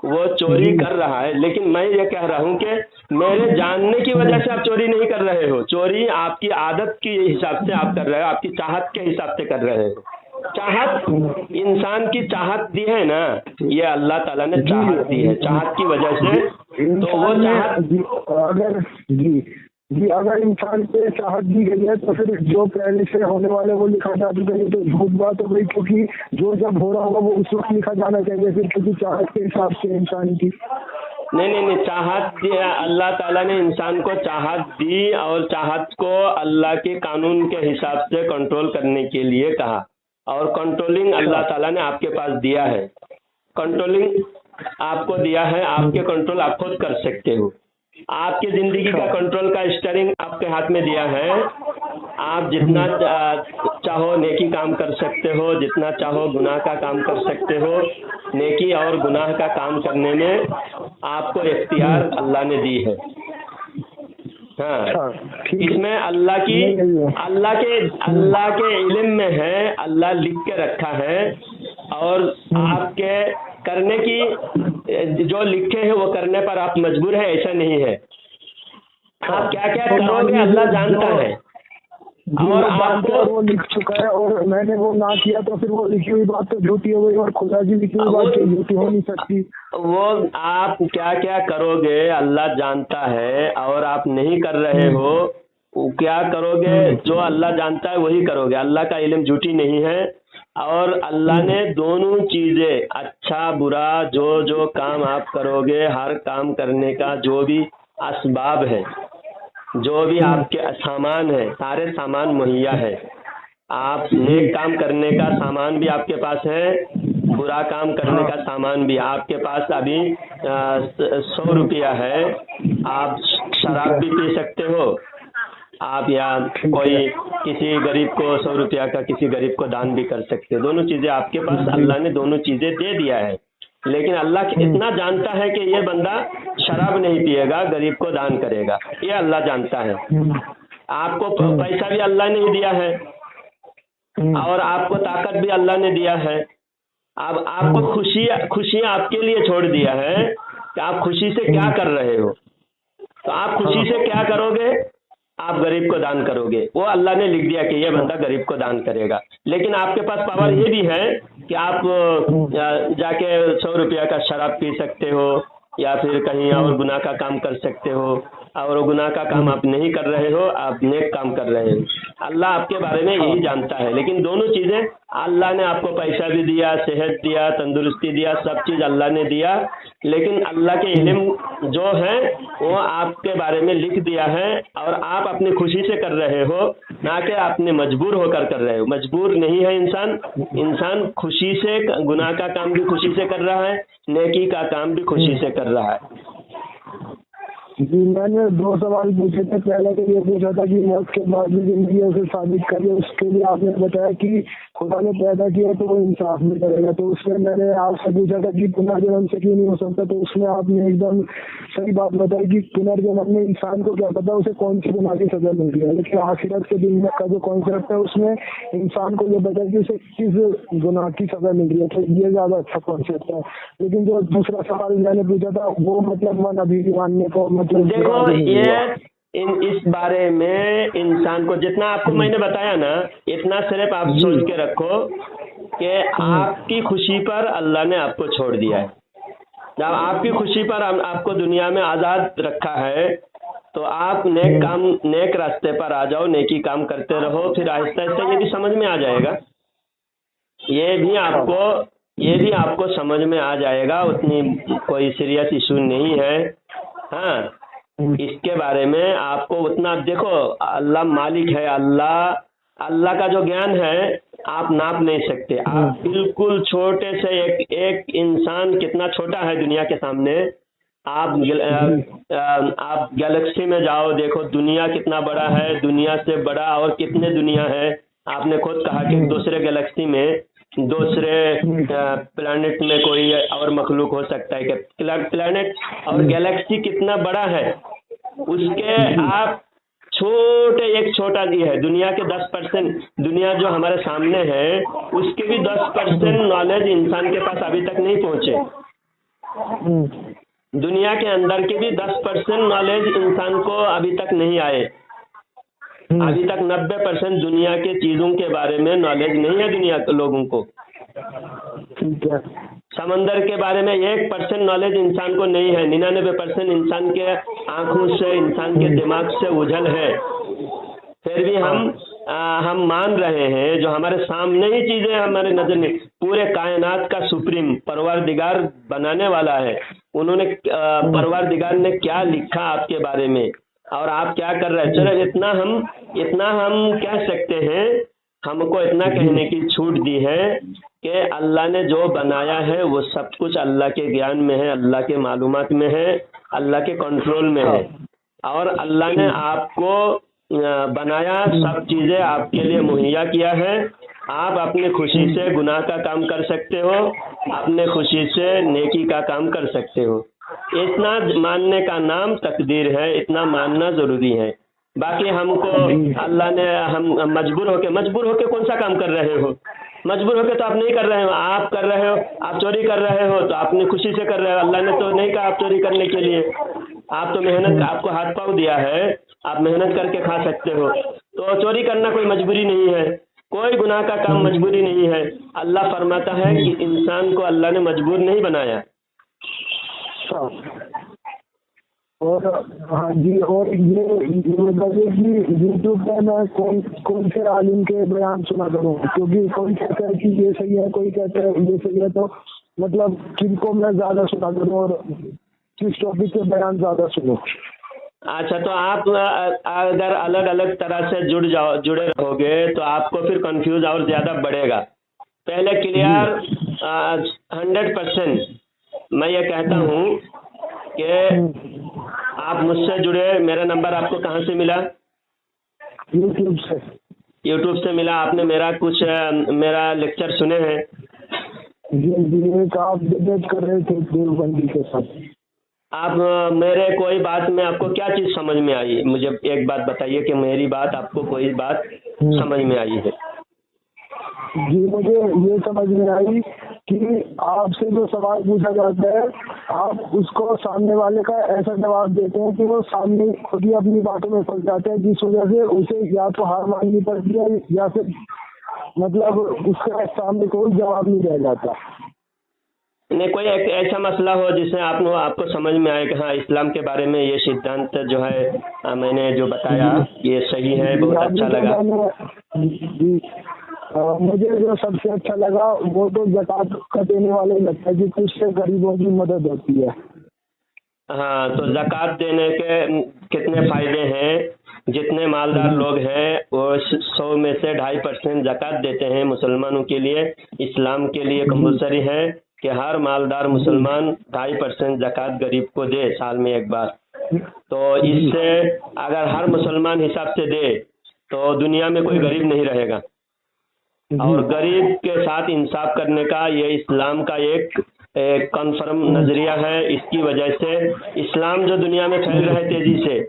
वो चोरी कर रहा है। लेकिन मैं ये कह रहा हूँ कि मेरे जानने की वजह से आप चोरी नहीं कर रहे हो, चोरी आपकी आदत के हिसाब से आप कर रहे हो, आपकी चाहत के हिसाब से कर रहे हो। चाहत, इंसान की चाहत दी है ना, ये अल्लाह ताला ने चाहत दी है, चाहत की वजह से। तो वो चाहत अगर इंसान पे चाहत दी गई है, तो फिर जो पहले से होने वाले वो लिखा जा चुका है, तो झूठ बात हो गई, क्योंकि जो जब हो रहा होगा वो उस वक्त लिखा जाना चाहिए फिर, क्योंकि चाहत के हिसाब से इंसान की। नहीं, चाहत दी, अल्लाह ताला ने इंसान को चाहत दी, और चाहत को अल्लाह के कानून के हिसाब से कंट्रोल करने के लिए कहा, और कंट्रोलिंग अल्लाह ताला ने आपके पास दिया है। कंट्रोलिंग आपको दिया है, आपके कंट्रोल आप खुद कर सकते हो। आपकी जिंदगी का कंट्रोल का स्टीयरिंग आपके हाथ में दिया है। आप जितना चाहो नेकी काम कर सकते हो, जितना चाहो गुनाह का काम कर सकते हो। नेकी और गुनाह का काम करने में आपको इख्तियार अल्लाह ने दी है। हाँ, इसमें अल्लाह के इल्म में है, अल्लाह लिख के रखा है, और आपके करने की जो लिखे हैं वो करने पर आप मजबूर है, ऐसा नहीं है। आप क्या क्या करोगे अल्लाह जानता है, और आपको वो लिख चुका है, और मैंने वो ना किया तो फिर वो लिखी हुई बात तो झूठी हो गई, और खुदा की लिखी हुई बात तो झूठी हो नहीं सकती। वो आप क्या क्या करोगे अल्लाह जानता है, और आप नहीं कर रहे हो, क्या करोगे जो अल्लाह जानता है वही करोगे। अल्लाह का इल्म झूठी नहीं है, और अल्लाह ने दोनों चीजें, अच्छा बुरा, जो काम आप करोगे, हर काम करने का जो भी असबाब है, जो भी आपके सामान है, सारे सामान मुहैया है। आप नेक काम करने का सामान भी आपके पास है, बुरा काम करने का सामान भी आपके पास। अभी 100 रुपया है, आप शराब भी पी सकते हो आप, या कोई किसी गरीब को 100 रुपया का किसी गरीब को दान भी कर सकते हो। दोनों चीजें आपके पास, अल्लाह ने दोनों चीजें दे दिया है। लेकिन अल्लाह इतना जानता है कि ये बंदा शराब नहीं पिएगा, गरीब को दान करेगा, ये अल्लाह जानता है। आपको पैसा भी अल्लाह ने ही दिया है, और आपको ताकत भी अल्लाह ने दिया है। अब आपको खुशियाँ आपके लिए छोड़ दिया है कि आप खुशी से क्या कर रहे हो। तो आप खुशी से क्या करोगे, आप गरीब को दान करोगे। वो अल्लाह ने लिख दिया कि ये बंदा गरीब को दान करेगा। लेकिन आपके पास पावर ये भी है कि आप जाके 100 रुपया का शराब पी सकते हो, या फिर कहीं और गुनाह का काम कर सकते हो, और गुनाह का काम आप नहीं कर रहे हो, आप नेक काम कर रहे हो। अल्लाह आपके बारे में यही जानता है। लेकिन दोनों चीज़ें अल्लाह ने आपको, पैसा भी दिया, सेहत दिया, तंदुरुस्ती दिया, सब चीज़ अल्लाह ने दिया। लेकिन अल्लाह के इल्म जो है वो आपके बारे में लिख दिया है, और आप अपनी खुशी से कर रहे हो, ना कि आपने मजबूर होकर कर रहे हो। मजबूर नहीं है इंसान खुशी से, गुनाह का काम भी खुशी से कर रहा है, नेकी का काम भी खुशी से कर रहा है। जी मैंने 2 सवाल पूछे थे। पहले तो ये पूछा था कि मौत के बाद भी जिंदगी उसे साबित करिए, उसके लिए आपने बताया कि खुदा ने पैदा किया तो वो इंसाफ भी करेगा। तो उसमें मैंने आपसे पूछा था कि पुनर्जन्म से क्यों नहीं हो सकता, तो उसमें आपने एकदम सही बात बताई कि पुनर्जन्म में इंसान को क्या पता उसे कौन सी गुनाह की सजा मिल रही है, लेकिन आखिरत के दिन का जो कॉन्सेप्ट है उसमें इंसान को ये पता है कि उसे किस गुनाह की सजा मिल रही है। तो ये ज्यादा अच्छा कॉन्सेप्ट है। लेकिन जो दूसरा सवाल मैंने पूछा था वो मतलब मन अभी भी मानने को मतलब देखो ये इस बारे में इंसान को जितना आपको मैंने बताया ना, इतना सिर्फ आप सोच के रखो कि आपकी खुशी पर अल्लाह ने आपको छोड़ दिया है। जब आपकी खुशी पर आपको दुनिया में आज़ाद रखा है तो आप नेक रास्ते पर आ जाओ, नेकी काम करते रहो, फिर आहिस्ता आहिस्ता ये भी समझ में आ जाएगा, ये भी आपको समझ में आ जाएगा। उतनी कोई सीरियस इशू नहीं है। हाँ, इसके बारे में आपको उतना देखो, अल्लाह मालिक है, अल्लाह का जो ज्ञान है आप नाप नहीं सकते। आप बिल्कुल छोटे से एक इंसान कितना छोटा है दुनिया के सामने। आप गैलेक्सी में जाओ, देखो दुनिया कितना बड़ा है, दुनिया से बड़ा और कितने दुनिया है। आपने खुद कहा कि दूसरे गैलेक्सी में, दूसरे प्लैनेट में कोई और मखलूक हो सकता है कि प्लैनेट और गैलेक्सी कितना बड़ा है, उसके आप एक छोटा दी है। दुनिया के 10%, दुनिया जो हमारे सामने है उसके भी 10% नॉलेज इंसान के पास अभी तक नहीं पहुंचे। दुनिया के अंदर के भी 10% नॉलेज इंसान को अभी तक नहीं आए। अभी तक 90% दुनिया के चीजों के बारे में नॉलेज नहीं है दुनिया के लोगों को। समंदर के बारे में 1% नॉलेज इंसान को नहीं है। 99% इंसान के आंखों से, इंसान के दिमाग से ओझल है। फिर भी हम मान रहे हैं जो हमारे सामने ही चीजें हमारे नजर में, पूरे कायनात का सुप्रीम परवरदिगार बनाने वाला है। उन्होंने परवरदिगार ने क्या लिखा आपके बारे में और आप क्या कर रहे हैं। चलो इतना हम कह सकते हैं, हमको इतना कहने की छूट दी है कि अल्लाह ने जो बनाया है वो सब कुछ अल्लाह के ज्ञान में है, अल्लाह के मालूमात में है, अल्लाह के कंट्रोल में है। और अल्लाह ने आपको बनाया, सब चीजें आपके लिए मुहैया किया है। आप अपनी खुशी से गुनाह का काम कर सकते हो, अपने खुशी से नेकी का काम कर सकते हो। इतना मानने का नाम तकदीर है, इतना मानना जरूरी है। बाकी हमको अल्लाह ने, हम मजबूर होके कौन सा काम कर रहे हो? मजबूर होके तो आप नहीं कर रहे हो। आप कर रहे हो, आप चोरी कर रहे हो तो अपनी खुशी से कर रहे हो। अल्लाह ने तो नहीं कहा आप चोरी करने के लिए। आप तो मेहनत, आपको हाथ पाँव दिया है, आप मेहनत करके खा सकते हो। तो चोरी करना कोई मजबूरी नहीं है, कोई गुनाह का काम मजबूरी नहीं है। अल्लाह फरमाता है कि इंसान को अल्लाह ने मजबूर नहीं बनाया। और हाँ जी, और ये बताइए कि यूट्यूब पे मैं कौन से आलिम के बयान सुना करूँ? क्योंकि कोई कहता है कि ये सही है, कोई कहता है ये सही है, तो मतलब किनको मैं ज्यादा सुना करूँ और किस टॉपिक पे बयान ज्यादा सुनूं? अच्छा, तो आप अगर अलग अलग तरह से जुड़े रहोगे तो आपको फिर कंफ्यूज और ज्यादा बढ़ेगा। पहले क्लियर 100% मैं ये कहता हूँ कि आप मुझसे जुड़े। मेरा नंबर आपको कहाँ से मिला? यूट्यूब से मिला। आपने मेरा लेक्चर सुने हैं? जी, आप डिबेट कर रहे थे देवबंदी के साथ। आप मेरे कोई बात में आपको क्या चीज़ समझ में आई? मुझे एक बात बताइए कि मेरी बात आपको कोई बात समझ में आई है? जी, मुझे ये समझ में आई कि आपसे जो सवाल पूछा जाता है आप उसको सामने वाले का ऐसा जवाब देते हैं कि वो सामने खुद ही अपनी बातों में फंस जाते हैं, जिस वजह से उसे या तो हार माननी पड़ती है या फिर मतलब उसका सामने कोई जवाब नहीं रह जाता। नहीं, कोई ऐसा मसला हो जिसमें आपको समझ में आए कि हाँ इस्लाम के बारे में ये सिद्धांत जो है मैंने जो बताया ये सही है, बहुत अच्छा लगा। जी, मुझे जो सबसे अच्छा लगा वो तो ज़कात का देने वाले लगता है कि कुछ से गरीबों की मदद होती है। हाँ, तो ज़कात देने के कितने फायदे हैं। जितने मालदार लोग हैं वो 100 में से 2.5% ज़कात देते हैं। मुसलमानों के लिए, इस्लाम के लिए कंपल्सरी है कि हर मालदार मुसलमान 2.5% ज़कात गरीब को दे साल में एक बार। तो इससे अगर हर मुसलमान हिसाब से दे तो दुनिया में कोई गरीब नहीं रहेगा। और गरीब के साथ इंसाफ करने का ये इस्लाम का एक कन्फर्म नजरिया है। इसकी वजह से इस्लाम जो दुनिया में फैल रहा है तेजी से,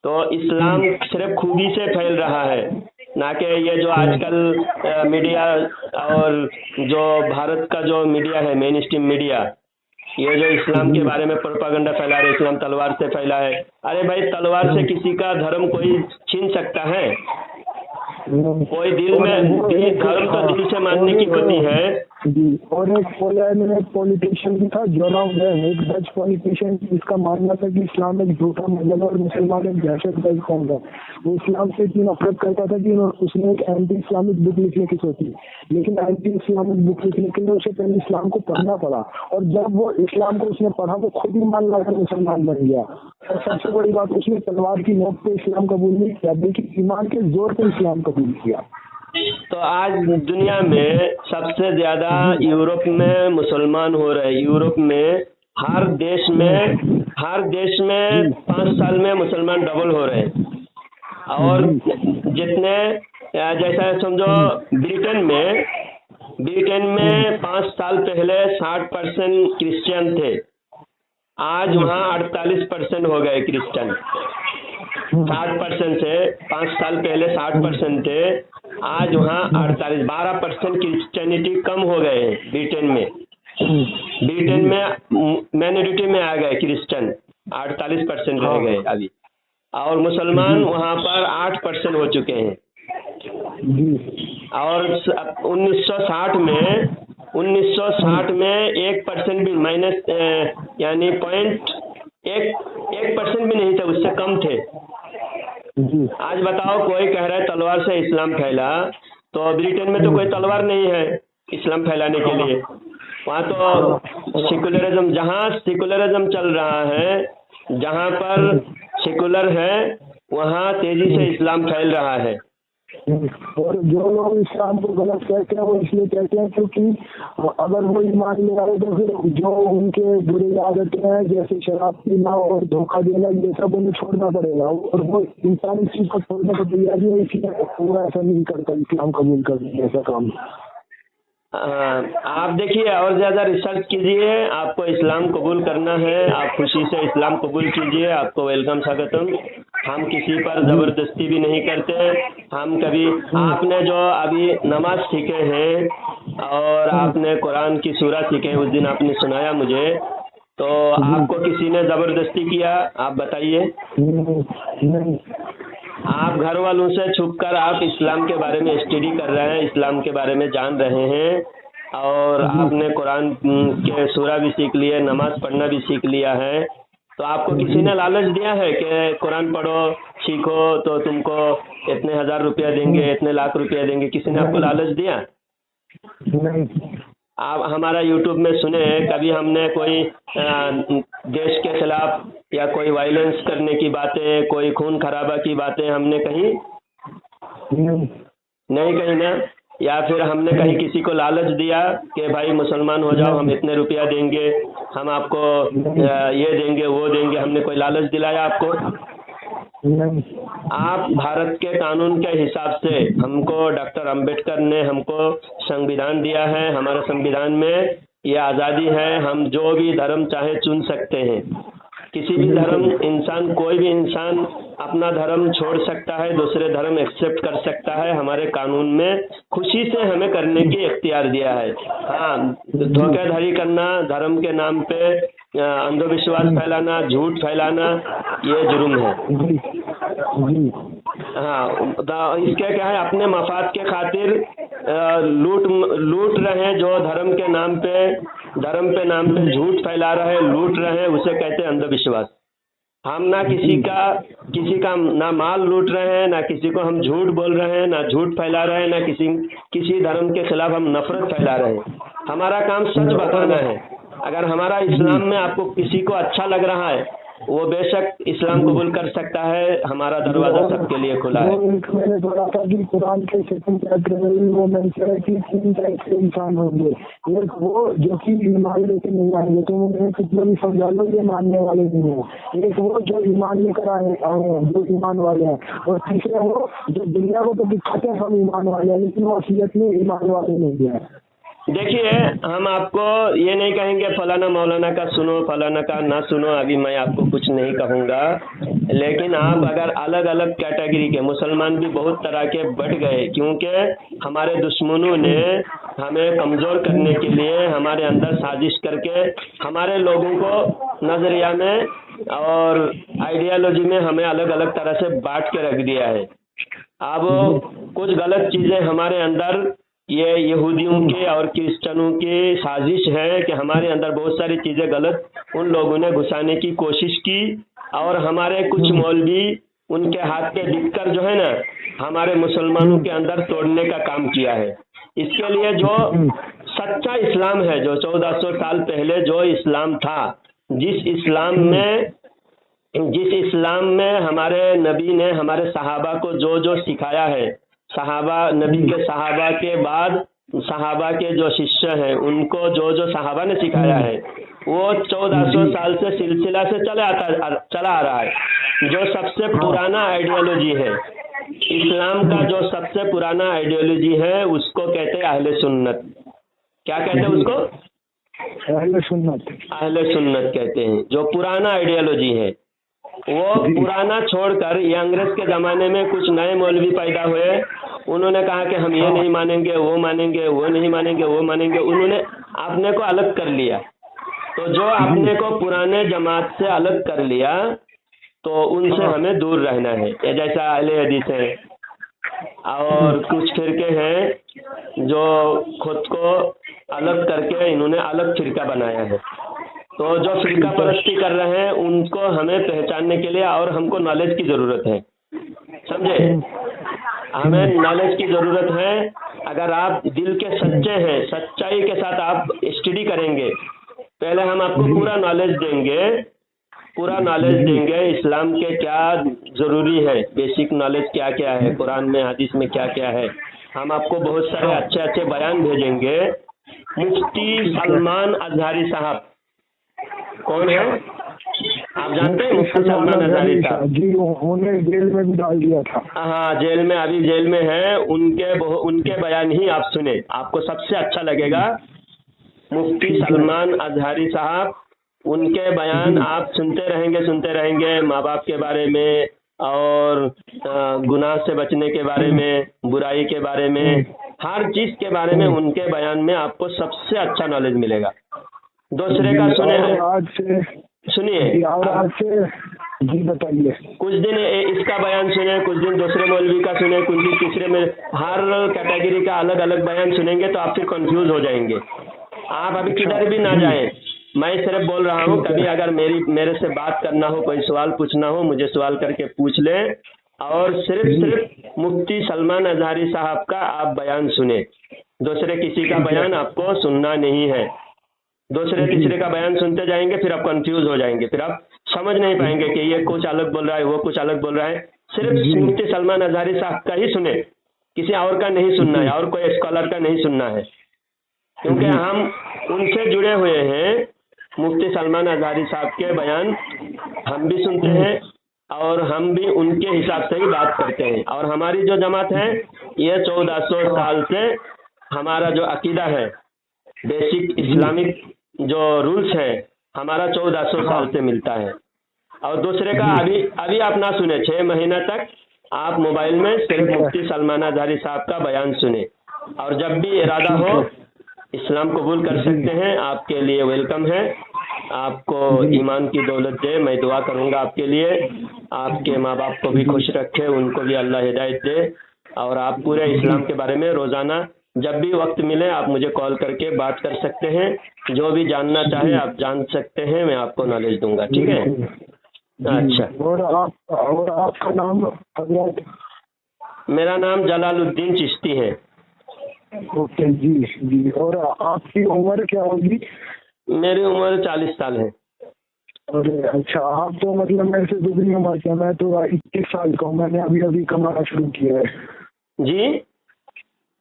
तो इस्लाम सिर्फ खूबी से फैल रहा है, ना कि ये जो आजकल मीडिया और जो भारत का जो मीडिया है, मेन स्ट्रीम मीडिया, ये जो इस्लाम के बारे में प्रोपागेंडा फैला रहे, इस्लाम तलवार से फैला है। अरे भाई, तलवार से किसी का धर्म कोई छीन सकता है? कोई दिल में धर्म तो दिल से मानने की होती है जी। और एक पोलैंड में पॉलिटिशियन भी था, जोराम वैन, एक डच पॉलिटिशियन, इसका मानना था कि इस्लाम एक झूठा मजहब और मुसलमान एक दहशतगर्द कौम है। वो इस्लाम से इतनी नफरत करता था कि उसने एक एंटी इस्लामिक बुक लिखने की सोची, लेकिन एंटी इस्लामिक बुक लिखने के लिए उसे पहले इस्लाम को पढ़ना पड़ा, और जब वो इस्लाम को उसने पढ़ा तो खुद ही मान लाकर मुसलमान बन गया। और सबसे बड़ी बात, उसने तलवार की नोक पे इस्लाम कबूल नहीं किया, बल्कि ईमान के जोर पर इस्लाम कबूल किया। तो आज दुनिया में सबसे ज्यादा यूरोप में मुसलमान हो रहे हैं। यूरोप में हर देश में 5 साल में मुसलमान डबल हो रहे हैं। और जितने जैसा समझो ब्रिटेन में 5 साल पहले 60% क्रिश्चियन थे, आज वहाँ 48% हो गए क्रिश्चियन। 60% से 5 साल पहले 60% थे, आज वहाँ 12% क्रिश्चियनिटी कम हो गए हैं ब्रिटेन में। ब्रिटेन में माइनॉरिटी में आ गए क्रिश्चियन, 48% रह गए अभी, और मुसलमान वहाँ पर 8% हो चुके हैं। और 1960 में 1% भी माइनस यानी 1% भी नहीं थे, उससे कम थे। आज बताओ, कोई कह रहा है तलवार से इस्लाम फैला, तो ब्रिटेन में तो कोई तलवार नहीं है इस्लाम फैलाने के लिए। वहाँ तो सेकुलरिज्म, जहाँ सेकुलरिज्म चल रहा है, जहाँ पर सेकुलर है, वहाँ तेजी से इस्लाम फैल रहा है। और जो लोग इस्लाम को गलत कहते हैं वो इसलिए कहते हैं क्योंकि अगर वो ईमान ले आए तो फिर जो उनके बुरी आदतें हैं, जैसे शराब पीना और धोखा देना, ये सब उन्हें छोड़ना पड़ेगा। और वो इंसान इस चीज को छोड़ने को तैयार नहीं है, इसलिए पूरा ऐसा नहीं करता इस्लाम कबूल करने ऐसा काम। आप देखिए, और ज़्यादा रिसर्च कीजिए। आपको इस्लाम कबूल करना है, आप खुशी से इस्लाम कबूल कीजिए, आपको वेलकम, स्वागतम। हम किसी पर ज़बरदस्ती भी नहीं करते। हम कभी, आपने जो अभी नमाज सीखे हैं और आपने कुरान की सूरा सीखे, उस दिन आपने सुनाया मुझे, तो आपको किसी ने ज़बरदस्ती किया? आप बताइए। नहीं। आप घर वालों से छुपकर आप इस्लाम के बारे में स्टडी कर रहे हैं, इस्लाम के बारे में जान रहे हैं, और आपने कुरान के सूरा भी सीख लिए, नमाज पढ़ना भी सीख लिया है। तो आपको किसी ने लालच दिया है कि कुरान पढ़ो, सीखो, तो तुमको इतने 1000 रुपया देंगे, इतने लाख रुपया देंगे? किसी ने आपको लालच दिया? नहीं। आप हमारा यूट्यूब में सुने, कभी हमने कोई देश के खिलाफ या कोई वायलेंस करने की बातें, कोई खून खराबा की बातें हमने कहीं नहीं कही ना? या फिर हमने कहीं किसी को लालच दिया कि भाई मुसलमान हो जाओ, हम इतने रुपया देंगे, हम आपको ये देंगे, वो देंगे? हमने कोई लालच दिलाया आपको? नहीं। आप भारत के कानून के हिसाब से, हमको डॉक्टर अंबेडकर ने हमको संविधान दिया है, हमारे संविधान में ये आज़ादी है, हम जो भी धर्म चाहे चुन सकते हैं। किसी भी धर्म इंसान, कोई भी इंसान अपना धर्म छोड़ सकता है, दूसरे धर्म एक्सेप्ट कर सकता है। हमारे कानून में खुशी से हमें करने की इख्तियार दिया है। हाँ, धोखाधड़ी करना, धर्म के नाम पे अंधविश्वास फैलाना, झूठ फैलाना, ये जुर्म है। हाँ, इसके क्या है, अपने मफाद के खातिर लूट रहे हैं, जो धर्म के नाम पे झूठ फैला रहे हैं, लूट रहे हैं, उसे कहते हैं अंधविश्वास। हम ना किसी का ना माल लूट रहे हैं, ना किसी को हम झूठ बोल रहे हैं, ना झूठ फैला रहे हैं, ना किसी धर्म के खिलाफ हम नफरत फैला रहे हैं। हमारा काम सच बताना है। अगर हमारा इस्लाम में आपको किसी को अच्छा लग रहा है वो बेशक इस्लाम कबूल कर सकता है, हमारा दरवाजा सबके लिए खुला है। मैंने पढ़ा था कि कुरान के सेकंड चैप्टर में वो मेंशन है कि 3 टाइप के इंसान होंगे। एक वो जो कि ईमान लेके नहीं आएंगे, तो मुझे कितना भी समझा लो, ये मानने वाले नहीं है। एक वो जो ईमान लेकर आए जो ईमान वाले हैं, और तीसरे वो जो दुनिया को तो दिखाते हैं हम ईमान वाले हैं, लेकिन वो असलियत में ईमान वाले नहीं है। देखिए, हम आपको ये नहीं कहेंगे फलाना मौलाना का सुनो, फलाना का ना सुनो, अभी मैं आपको कुछ नहीं कहूँगा। लेकिन आप अगर अलग अलग कैटेगरी के, मुसलमान भी बहुत तरह के बढ़ गए, क्योंकि हमारे दुश्मनों ने हमें कमज़ोर करने के लिए हमारे अंदर साजिश करके हमारे लोगों को नज़रिया में और आइडियोलॉजी में हमें अलग अलग तरह से बांट के रख दिया है। अब कुछ गलत चीज़ें हमारे अंदर, ये यहूदियों के और क्रिश्चियनों की साजिश है कि हमारे अंदर बहुत सारी चीज़ें गलत उन लोगों ने घुसाने की कोशिश की, और हमारे कुछ मौलवी उनके हाथ पे दिखकर जो है ना, हमारे मुसलमानों के अंदर तोड़ने का काम किया है। इसके लिए जो सच्चा इस्लाम है, जो 1400 साल पहले जो इस्लाम था, जिस इस्लाम में हमारे नबी ने हमारे सहाबा को जो जो सिखाया है, सहाबा नबी के सहाबा के बाद सहाबा के जो शिष्य हैं उनको जो जो सहाबा ने सिखाया है, वो 1400 साल से सिलसिला से चला आ रहा है। जो सबसे पुराना आइडियोलॉजी है इस्लाम का, जो सबसे पुराना आइडियोलॉजी है, उसको कहते हैं अहले सुन्नत। क्या कहते हैं उसको? अहले सुन्नत। अहले सुन्नत कहते हैं। जो पुराना आइडियोलॉजी है, वो पुराना छोड़कर ये अंग्रेज के ज़माने में कुछ नए मौलवी पैदा हुए। उन्होंने कहा कि हम ये नहीं मानेंगे, वो मानेंगे, वो नहीं मानेंगे, वो मानेंगे। उन्होंने अपने को अलग कर लिया। तो जो अपने को पुराने जमात से अलग कर लिया, तो उनसे हमें दूर रहना है। ये जैसा अहले हदीस है, और कुछ फिरके हैं जो खुद को अलग करके इन्होंने अलग फिरका बनाया है। तो जो फिरका परस्ती कर रहे हैं उनको हमें पहचानने के लिए और हमको नॉलेज की ज़रूरत है, समझे? हमें नॉलेज की ज़रूरत है। अगर आप दिल के सच्चे हैं, सच्चाई के साथ आप स्टडी करेंगे, पहले हम आपको पूरा नॉलेज देंगे इस्लाम के क्या ज़रूरी है, बेसिक नॉलेज क्या क्या है, कुरान में हदीस में क्या क्या है। हम आपको बहुत सारे अच्छे अच्छे बयान भेजेंगे। मुफ्ती सलमान अजहरी साहब कौन है आप जानते हैं? मुफ्ती सलमान अजहरी साहब जी, उन्होंने जेल में भी डाल दिया था। हाँ, जेल में, अभी जेल में है। उनके बयान ही आप सुने, आपको सबसे अच्छा लगेगा। मुफ्ती सलमान अजहरी साहब, उनके बयान आप सुनते रहेंगे माँ बाप के बारे में, और गुनाह से बचने के बारे में, बुराई के बारे में, हर चीज़ के बारे में उनके बयान में आपको सबसे अच्छा नॉलेज मिलेगा। दूसरे का सुनिए, जी बताइए। कुछ दिन इसका बयान सुने, कुछ दिन दूसरे मौलवी का सुने, कुछ दिन तीसरे में, हर कैटेगरी का अलग अलग बयान सुनेंगे तो आप फिर कंफ्यूज हो जाएंगे। आप अभी किधर भी ना जाएं, मैं सिर्फ बोल रहा हूँ, कभी अगर मेरे से बात करना हो, कोई सवाल पूछना हो, मुझे सवाल करके पूछ लें, और सिर्फ मुफ्ती सलमान अजहरी साहब का आप बयान सुने। दूसरे किसी का बयान आपको सुनना नहीं है। दूसरे तीसरे का बयान सुनते जाएंगे, फिर आप कंफ्यूज हो जाएंगे, फिर आप समझ नहीं पाएंगे कि ये कुछ अलग बोल रहा है, वो कुछ अलग बोल रहा है। सिर्फ मुफ्ती सलमान अजहरी साहब का ही सुने, किसी और का नहीं सुनना है, और कोई स्कॉलर का नहीं सुनना है, क्योंकि हम उनसे जुड़े हुए हैं। मुफ्ती सलमान अजहरी साहब के बयान हम भी सुनते हैं, और हम भी उनके हिसाब से ही बात करते हैं। और हमारी जो जमात है, ये 1400 साल से हमारा जो अकीदा है, बेसिक इस्लामिक जो रूल्स है, हमारा 1400 साल से मिलता है। और दूसरे का अभी आप ना सुने, 6 महीना तक आप मोबाइल में सिर्फ मुफ्ती सलमान अजहरी साहब का बयान सुने, और जब भी इरादा हो इस्लाम कबूल कर सकते हैं। आपके लिए वेलकम है। आपको ईमान की दौलत दे, मैं दुआ करूंगा आपके लिए। आपके माँ बाप को भी खुश रखे, उनको भी अल्लाह हिदायत दे, और आप पूरे इस्लाम के बारे में रोज़ाना जब भी वक्त मिले आप मुझे कॉल करके बात कर सकते हैं। जो भी जानना चाहे आप जान सकते हैं, मैं आपको नॉलेज दूंगा। ठीक है? अच्छा। और आपका नाम? मेरा नाम जलालुद्दीन चिश्ती है। ओके जी। और आपकी उम्र क्या होगी? मेरी उम्र 40 साल है। अरे अच्छा, आप तो मतलब मेरे से दुगनी उम्र के, मैं तो 21 साल का हूँ, मैंने अभी अभी कमाना शुरू किया है। जी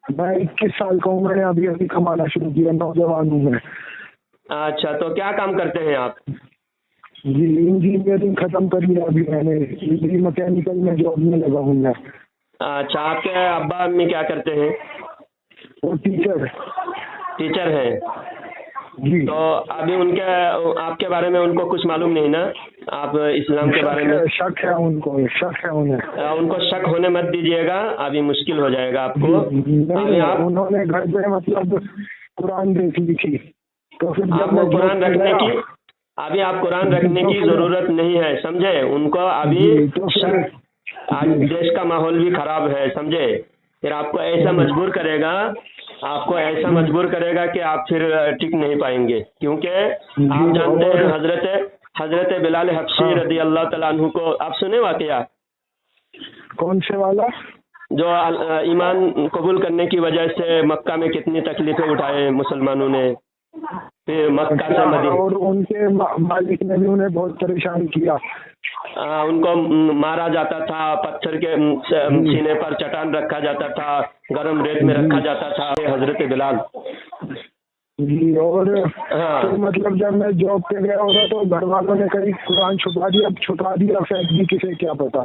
मैं 21 साल का हूँ, मैंने अभी अभी कमाना शुरू किया, नौजवान हूँ मैं। अच्छा, तो क्या काम करते हैं आप? जी इंजीनियरिंग खत्म कर लिया अभी मैंने, इसी मैकेनिकल में जॉब में लगा हूँ मैं। अच्छा, आपके अब्बा अम्मी क्या करते हैं? वो टीचर हैं। जी। तो अभी उनके आपके बारे में उनको कुछ मालूम नहीं ना, आप इस्लाम के बारे में? शक है उनको, शक है उन्हें। उनको शक होने मत दीजिएगा, अभी मुश्किल हो जाएगा आपको। नहीं, अभी आप उन्होंने घर पे मतलब कुरान देख ली थी, तो फिर जब आपको मैं कुरान जॉब पे रखने गया। की अभी आप कुरान रखने की जरूरत नहीं है, समझे? उनको अभी जी, तो फिर शक, आज देश का माहौल भी खराब है, समझे? फिर आपको ऐसा मजबूर करेगा, कि आप फिर टिक नहीं पाएंगे, क्योंकि आप जानते हैं हजरत बिलाल हबशी रदी अल्लाह तआला अन्हु को आप सुने वाकया? कौन से वाला? जो ईमान कबूल करने की वजह से मक्का में कितनी तकलीफें उठाए मुसलमानों ने, फिर मक्का से मदीना, और उनके मालिक ने भी उन्हें बहुत परेशान किया। उनको मारा जाता था, पत्थर के सीने पर चट्टान रखा जाता था, गर्म रेत में रखा जाता था हजरत बिलाल। जी, और हाँ। तो मतलब जब मैं जॉब पे गया होगा तो घर वालों ने कहीं कुरान छुपा दिया फेंक दी, किसे क्या पता।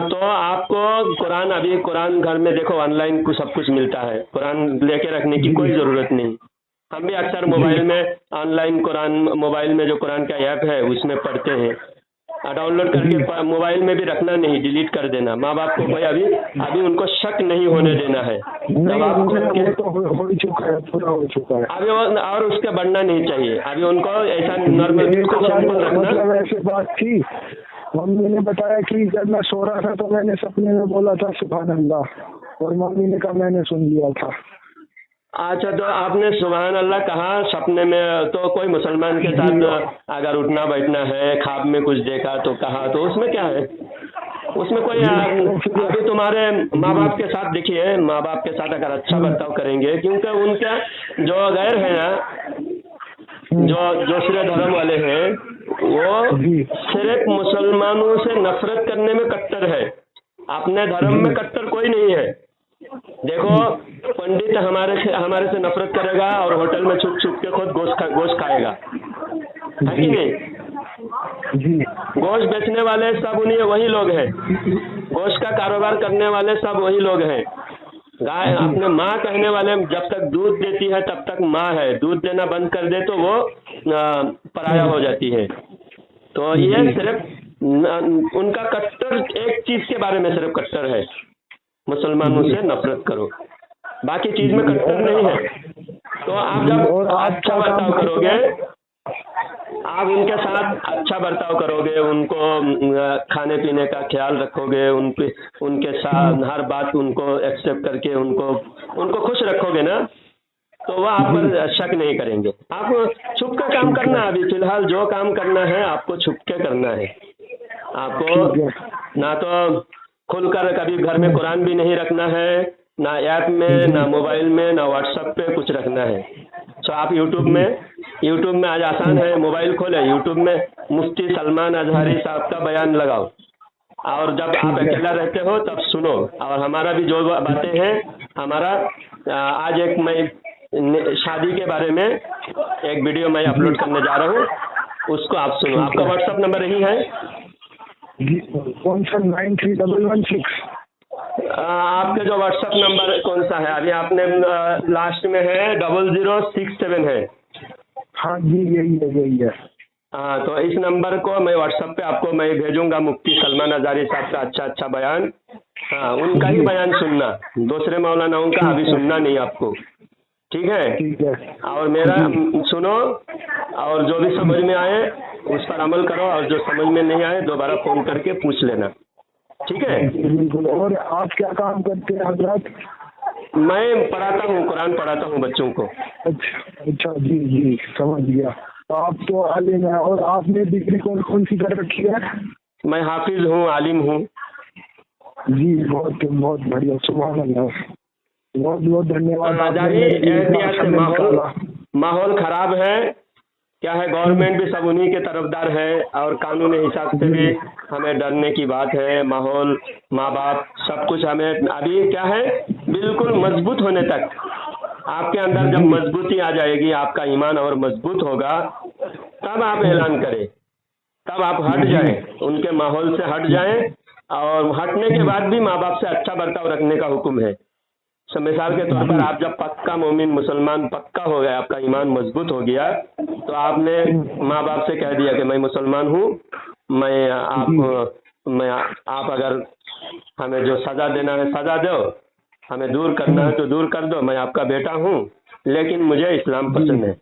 तो आपको कुरान घर में देखो, ऑनलाइन सब कुछ मिलता है, कुरान लेके रखने की कोई जरूरत नहीं। हम भी अक्सर मोबाइल में ऑनलाइन कुरान, मोबाइल में जो कुरान का ऐप है उसमें पढ़ते हैं, डाउनलोड करके मोबाइल में भी रखना नहीं, डिलीट कर देना। माँ बाप को कोई अभी उनको शक नहीं होने देना है। जब आप वो तो हो चुका है, पूरा हो चुका है अभी और उसके बढ़ना नहीं चाहिए, अभी उनको ऐसा नॉर्मल बिल्कुल सिंपल रखना। मतलब ऐसी बात थी, मम्मी ने बताया कि जब मैं सो रहा था तो मैंने सपने में बोला था सुभान अल्लाह, और मम्मी ने कहा मैंने सुन लिया था। अच्छा, तो आपने सुभान अल्लाह कहा सपने में, तो कोई मुसलमान के साथ अगर उठना बैठना है, ख्वाब में कुछ देखा तो कहा, तो उसमें क्या है? उसमें कोई अभी तुम्हारे माँ बाप के साथ देखिए, माँ बाप के साथ अगर अच्छा बर्ताव करेंगे, क्योंकि उनका जो गैर है ना, जो दूसरे धर्म वाले हैं, वो सिर्फ मुसलमानों से नफरत करने में कट्टर है, अपने धर्म में कट्टर कोई नहीं है। देखो, पंडित हमारे से नफरत करेगा और होटल में छुप छुप के खुद गोश्त खाएगा, है कि नहीं? गोश्त बेचने वाले सब वही लोग हैं, गोश्त का कारोबार करने वाले सब वही लोग हैं। गाय अपने माँ कहने वाले, जब तक दूध देती है तब तक माँ है, दूध देना बंद कर दे तो वो पराया हो जाती है। तो ये सिर्फ उनका कट्टर एक चीज के बारे में सिर्फ कट्टर है, मुसलमानों से नफरत करो, बाकी चीज में कट्टर नहीं है। तो आप जब अच्छा बर्ताव करोगे, आप उनके साथ अच्छा बर्ताव करोगे, उनको खाने पीने का ख्याल रखोगे, उनके साथ हर बात उनको एक्सेप्ट करके उनको खुश रखोगे ना, तो वह आप पर शक नहीं करेंगे। आप छुप के काम करना, अभी फिलहाल जो काम करना है आपको छुप के करना है। आपको ना तो खुलकर कभी घर में कुरान भी नहीं रखना है, ना ऐप में, ना मोबाइल में, ना व्हाट्सएप पे कुछ रखना है। तो आप यूट्यूब में आज आसान है, मोबाइल खोले, यूट्यूब में मुफ्ती सलमान अजहरी साहब का बयान लगाओ, और जब आप अकेला रहते हो तब सुनो। और हमारा भी जो बातें हैं, हमारा आज मैं शादी के बारे में एक वीडियो मैं अपलोड करने जा रहा हूँ, उसको आप सुनो। आपका व्हाट्सएप नंबर यही है? कौन सा? 931116। आपका जो व्हाट्सएप नंबर कौन सा है? अभी आपने लास्ट में है 0067 है। हाँ जी, यही है। हाँ, तो इस नंबर को मैं व्हाट्सएप पे आपको मैं भेजूंगा, मुफ्ती सलमान अजहरी साहब का अच्छा बयान। हाँ, उनका ही बयान सुनना, दूसरे मौलानाओं का अभी सुनना नहीं आपको, ठीक है? और मेरा सुनो, और जो भी समझ में आए उस पर अमल करो, और जो समझ में नहीं आए दोबारा फोन करके पूछ लेना, ठीक है? बिल्कुल। और आप क्या काम करते हैं हजरत? मैं पढ़ाता हूँ, कुरान पढ़ाता हूँ बच्चों को। अच्छा जी, समझ गया। आप तो आलिम है, और आपने डिग्री कौन सी कर रखी है? मैं हाफिज हूँ, आलिम हूँ जी। बहुत बहुत बढ़िया, सुभान अल्लाह, बहुत बहुत धन्यवाद। माहौल खराब है, क्या है, गवर्नमेंट भी सब उन्हीं के तरफदार है और कानूनी हिसाब से भी हमें डरने की बात है। माहौल, माँ बाप, सब कुछ हमें अभी क्या है, बिल्कुल मजबूत होने तक, आपके अंदर जब मजबूती आ जाएगी, आपका ईमान और मजबूत होगा, तब आप ऐलान करें, तब आप हट जाएं, उनके माहौल से हट जाएं। और हटने के बाद भी माँ बाप से अच्छा बर्ताव रखने का हुक्म है। मिसाल के तौर पर आप जब पक्का मोमिन मुसलमान पक्का हो गया, आपका ईमान मजबूत हो गया, तो आपने माँ बाप से कह दिया कि मैं मुसलमान हूँ, मैं आप अगर हमें जो सजा देना है सजा दो, हमें दूर करना है तो दूर कर दो, मैं आपका बेटा हूँ, लेकिन मुझे इस्लाम पसंद है,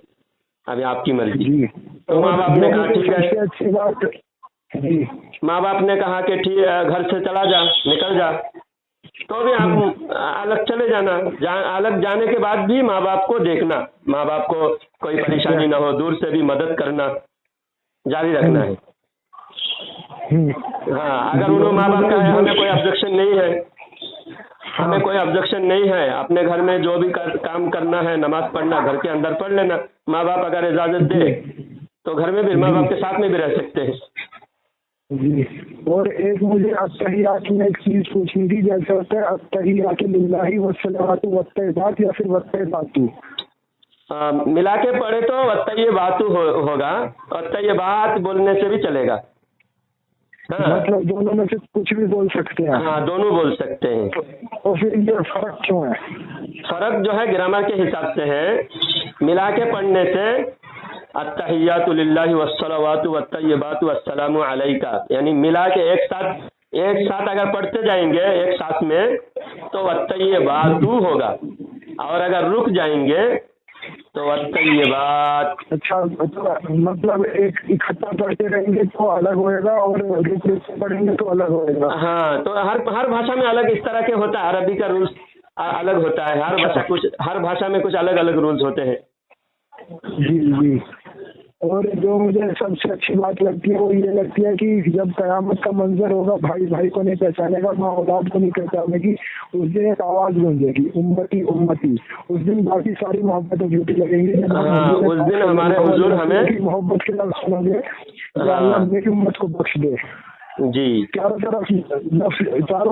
अभी आपकी मर्जी। तो माँ बाप ने कहा ठीक है, अच्छी बात। माँ बाप ने कहा कि ठीक है, घर से चला जा, निकल जा, तो भी आप अलग चले जाना। अलग जाने के बाद भी माँ बाप को देखना, माँ बाप को कोई परेशानी ना हो, दूर से भी मदद करना जारी रखना है। हाँ, अगर उन्होंने माँ बाप का है हमें कोई ऑब्जेक्शन नहीं है, हमें कोई ऑब्जेक्शन नहीं है, अपने घर में जो भी काम करना है, नमाज पढ़ना घर के अंदर पढ़ लेना, माँ बाप अगर इजाजत दे तो घर में भी माँ बाप के साथ में भी रह सकते हैं। जी। और एक मुझे अत्तहियात में एक चीज पूछनी थी, जैसे होता है अत्तहियात लिल्लाहि वस्सलावातु वत्तय्यबात या फिर वत्तय्यबातु, मिला के पढ़े तो वत्तय्यबातु होगा, वत्तय्यबात बोलने से भी चलेगा। हाँ, मतलब दोनों में से कुछ भी बोल सकते हैं। हाँ, दोनों बोल सकते हैं। तो फिर ये फर्क क्यों है? फर्क जो है ग्रामर के हिसाब से है, मिला के पढ़ने से अत्तहियातु लिल्लाहि वस्सलावातु वत्तय्यबातु अस्सलामु अलैका, यानी मिला के एक साथ अगर पढ़ते जाएंगे एक साथ में तो वत्तय्यबातु होगा, और अगर रुक जाएंगे तो वत्तय्यबात। अच्छा, मतलब एक इकट्ठा पढ़ते रहेंगे तो अलग होएगा और रुक रुक से पढ़ेंगे तो अलग होएगा। हाँ, तो हर भाषा में अलग इस तरह के होता है, अरबी का रूल्स अलग होता है, हर भाषा में कुछ अलग अलग रूल्स होते हैं। जी जी। और जो मुझे सबसे अच्छी बात लगती है वो ये लगती है कि जब कयामत का मंजर होगा, भाई भाई को नहीं पहचानेगा, माँ औलाद को नहीं पहचानेगी, उस दिन एक आवाज गूंजेगी, उम्मती उम्मती। उस दिन बाकी सारी मोहब्बतें झूठी लगेंगी। उस दिन हमारे हुजूर हमें मोहब्बत के लफ्ज़ सुनोगे, अल्लाह मेरी उम्मत को बख्श दे। जी, चारों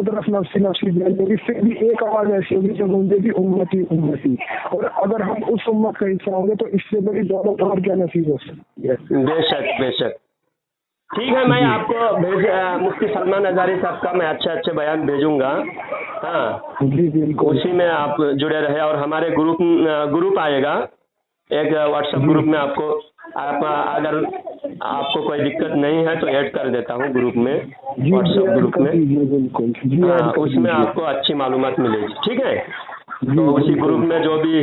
तरफ नफ्सी नफ्सी बोलेगी, फिर भी एक आवाज ऐसी होगी जो गूंजेगी उम्मती उम्मती। और अगर हम उस उम्मत का हिस्सा होंगे तो इससे बड़ी दौलत और क्या नसीब हो सकती है। बेशक बेशक। ठीक है, मैं आपको मुफ्ती सलमान अज़हरी साहब का मैं अच्छे बयान भेजूंगा। हाँ जी बिल्कुल, उसी में आप जुड़े रहे। और हमारे ग्रुप आएगा, एक व्हाट्सएप ग्रुप में आपको अगर आपको कोई दिक्कत नहीं है तो ऐड कर देता हूँ ग्रुप में, व्हाट्सएप ग्रुप में। बिल्कुल, हाँ, उसमें आपको अच्छी मालूमात मिलेगी। ठीक है, तो उसी ग्रुप में जो भी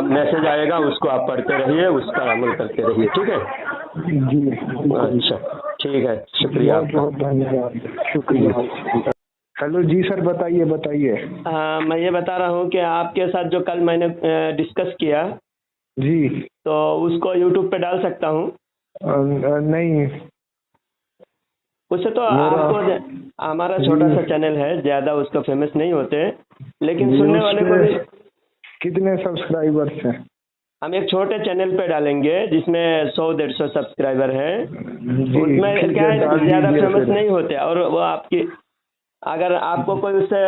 मैसेज आएगा उसको आप पढ़ते रहिए, उसका अमल करते रहिए। ठीक है जी। अच्छा, ठीक है, शुक्रिया, बहुत धन्यवाद, शुक्रिया। हेलो जी सर, बताइए। मैं ये बता रहा हूँ कि आपके साथ जो कल मैंने डिस्कस किया जी, तो उसको यूट्यूब पे डाल सकता हूँ? नहीं, उससे तो आपको हमारा छोटा सा चैनल है, ज्यादा उसको फेमस नहीं होते, लेकिन सुनने वाले को भी। कितने सब्सक्राइबर्स हैं? हम एक छोटे चैनल पे डालेंगे जिसमें 100-150 सब्सक्राइबर हैं। उसमें क्या है, ज्यादा फेमस नहीं होते, और वो आपकी अगर आपको कोई उससे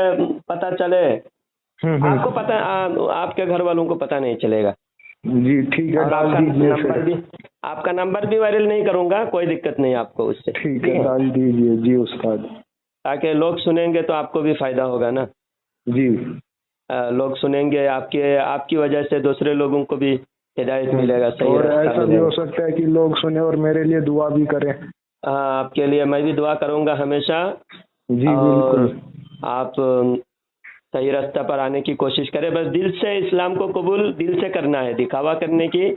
पता चले, आपको पता, आपके घर वालों को पता नहीं चलेगा। जी ठीक है, आपका नंबर भी वायरल नहीं करूंगा, कोई दिक्कत नहीं आपको उससे। ठीक है, डाल दीजिए जी उस्ताद, ताकि लोग सुनेंगे तो आपको भी फायदा होगा ना जी। लोग सुनेंगे, आपकी वजह से दूसरे लोगों को भी हिदायत मिलेगा, सही और रास्ता ऐसा भी हो सकता है कि लोग सुने और मेरे लिए दुआ भी करें। हाँ, आपके लिए मैं भी दुआ करूंगा हमेशा जी। और बिल्कुल, आप सही रास्ता पर आने की कोशिश करें। बस दिल से इस्लाम को कबूल दिल से करना है, दिखावा करने की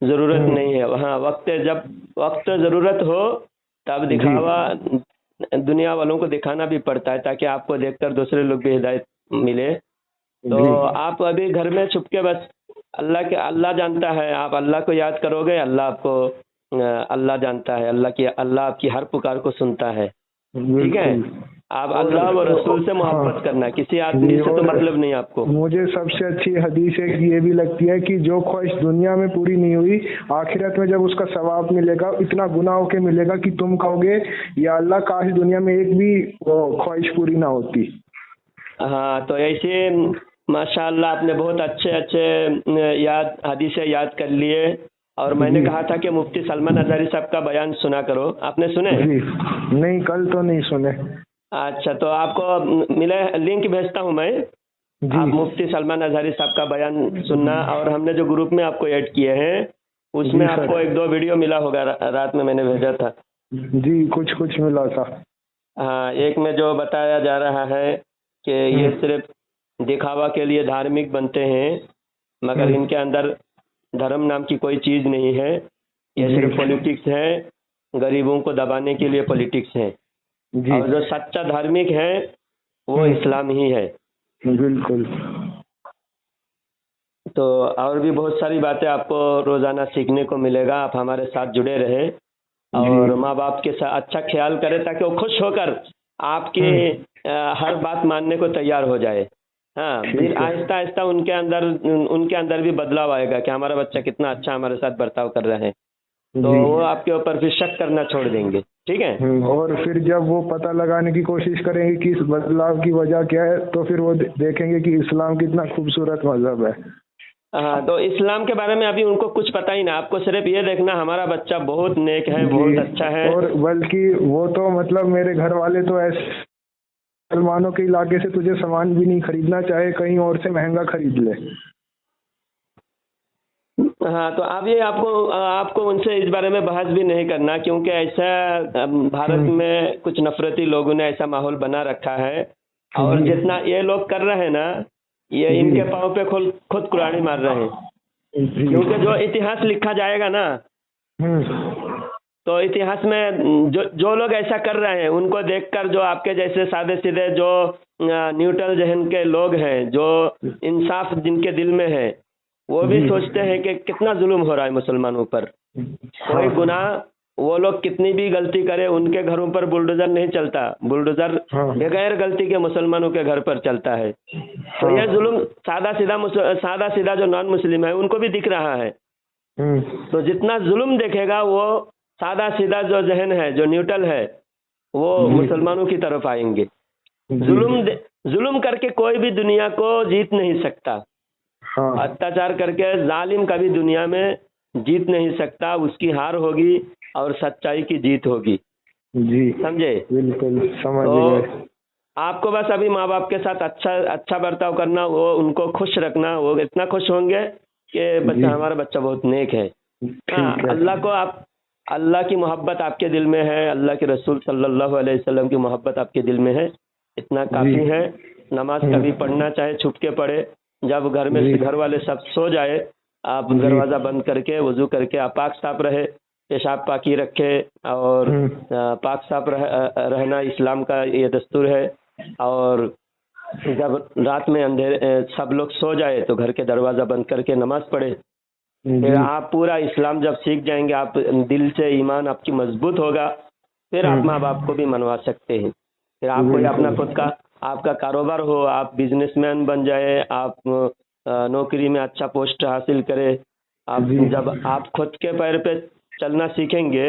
जरूरत नहीं है। वहाँ जब वक्त जरूरत हो तब दिखावा दुनिया वालों को दिखाना भी पड़ता है, ताकि आपको देखकर दूसरे लोग भी हिदायत मिले। तो आप अभी घर में छुप के बस अल्लाह जानता है, आप अल्लाह को याद करोगे, अल्लाह जानता है, अल्लाह आपकी हर पुकार को सुनता है। ठीक है, आप अल्लाह व रसूल से मोहब्बत हाँ। करना, किसी आदमी से तो और मतलब नहीं आपको। मुझे सबसे अच्छी हदीस एक ये भी लगती है कि जो ख्वाहिश दुनिया में पूरी नहीं हुई, आखिरत में जब उसका सवाब मिलेगा इतना गुनाह होके मिलेगा कि तुम कहोगे या अल्लाह काश दुनिया में एक भी वो ख्वाहिश पूरी ना होती। हाँ, तो ऐसे माशाअल्लाह आपने बहुत अच्छे अच्छे याद हदीसें याद कर लिए। और मैंने जी कहा था कि मुफ्ती सलमान अज़हरी साहब का बयान सुना करो, आपने सुने? जी, नहीं कल तो नहीं सुने। अच्छा, तो आपको मिले, लिंक भेजता हूँ मैं, आप जी मुफ्ती सलमान अज़हरी साहब का बयान सुनना। और हमने जो ग्रुप में आपको ऐड किए हैं उसमें जी आपको सर। एक दो वीडियो मिला होगा, रात में मैंने भेजा था। जी कुछ कुछ मिला था। हाँ, एक में जो बताया जा रहा है कि ये सिर्फ दिखावा के लिए धार्मिक बनते हैं, मगर इनके अंदर धर्म नाम की कोई चीज़ नहीं है, ये जी सिर्फ पॉलिटिक्स है, गरीबों को दबाने के लिए पॉलिटिक्स है। जी और जो सच्चा धार्मिक है वो इस्लाम ही है। बिल्कुल। तो और भी बहुत सारी बातें आपको रोज़ाना सीखने को मिलेगा, आप हमारे साथ जुड़े रहें और माँ बाप के साथ अच्छा ख्याल करें ताकि वो खुश होकर आपके हर बात मानने को तैयार हो जाए। हाँ, ठीक फिर है। आहिस्ता आहिस्ता उनके अंदर भी बदलाव आएगा कि हमारा बच्चा कितना अच्छा हमारे साथ बर्ताव कर रहा है, तो जी। वो आपके ऊपर फिर शक करना छोड़ देंगे। ठीक है। और फिर जब वो पता लगाने की कोशिश करेंगे कि इस बदलाव की वजह क्या है, तो फिर वो देखेंगे कि इस्लाम कितना खूबसूरत मजहब है। हाँ, तो इस्लाम के बारे में अभी उनको कुछ पता ही ना, आपको सिर्फ ये देखना हमारा बच्चा बहुत नेक है, बहुत जी। अच्छा है। और बल्कि वो तो मतलब मेरे घर वाले तो ऐसे, मुसलमानों के इलाके से तुझे सामान भी नहीं खरीदना, चाहे कहीं और से महंगा खरीद ले। हाँ, तो अब ये आपको आपको उनसे इस बारे में बहस भी नहीं करना, क्योंकि ऐसा भारत में कुछ नफरती लोगों ने ऐसा माहौल बना रखा है। और जितना ये लोग कर रहे हैं ना, ये इनके पाँव पे खुद कुल्हाड़ी मार रहे हैं। क्योंकि जो इतिहास लिखा जाएगा ना, तो इतिहास में जो लोग ऐसा कर रहे हैं उनको देखकर जो आपके जैसे सादे सीधे जो न्यूट्रल जहन के लोग हैं, जो इंसाफ जिनके दिल में है, वो भी सोचते हैं कि कितना जुल्म हो रहा है मुसलमानों पर। कोई गुनाह, वो लोग कितनी भी गलती करे उनके घरों पर बुलडोजर नहीं चलता, बुलडोजर बगैर गलती के मुसलमानों के घर पर चलता है। तो यह जुल्म सादा सीधा जो नॉन मुस्लिम है उनको भी दिख रहा है। तो जितना जुल्म देखेगा वो सादा सीधा जो जहन है, जो न्यूट्रल है, वो मुसलमानों की तरफ आएंगे। जुल्म करके कोई भी दुनिया को जीत नहीं सकता। अत्याचार करके जालिम कभी दुनिया में जीत नहीं सकता, उसकी हार होगी और सच्चाई की जीत होगी। जी, समझे? बिल्कुल समझ गए। आपको बस अभी माँ बाप के साथ अच्छा बर्ताव करना, वो उनको खुश रखना, वो इतना खुश होंगे कि बच्चा, हमारा बच्चा बहुत नेक है। हाँ, अल्लाह की मोहब्बत आपके दिल में है, अल्लाह के रसूल सल्लल्लाहु अलैहि वसल्लम की मोहब्बत आपके दिल में है, इतना काफ़ी है। नमाज कभी पढ़ना चाहे छुप के पढ़े, जब घर में घर वाले सब सो जाए आप दरवाज़ा बंद करके वजू करके आप पाक साफ रहे, पेशाब पाकी रखे और पाक साफ रहना इस्लाम का ये दस्तूर है। और जब रात में अंधेरे सब लोग सो जाए तो घर के दरवाज़ा बंद करके नमाज पढ़े। फिर आप पूरा इस्लाम जब सीख जाएंगे, आप दिल से ईमान आपकी मजबूत होगा, फिर आप माँ बाप को भी मनवा सकते हैं। फिर आप कोई अपना खुद का आपका कारोबार हो, आप बिजनेसमैन बन जाए, आप नौकरी में अच्छा पोस्ट हासिल करें, आप जब आप खुद के पैर पे चलना सीखेंगे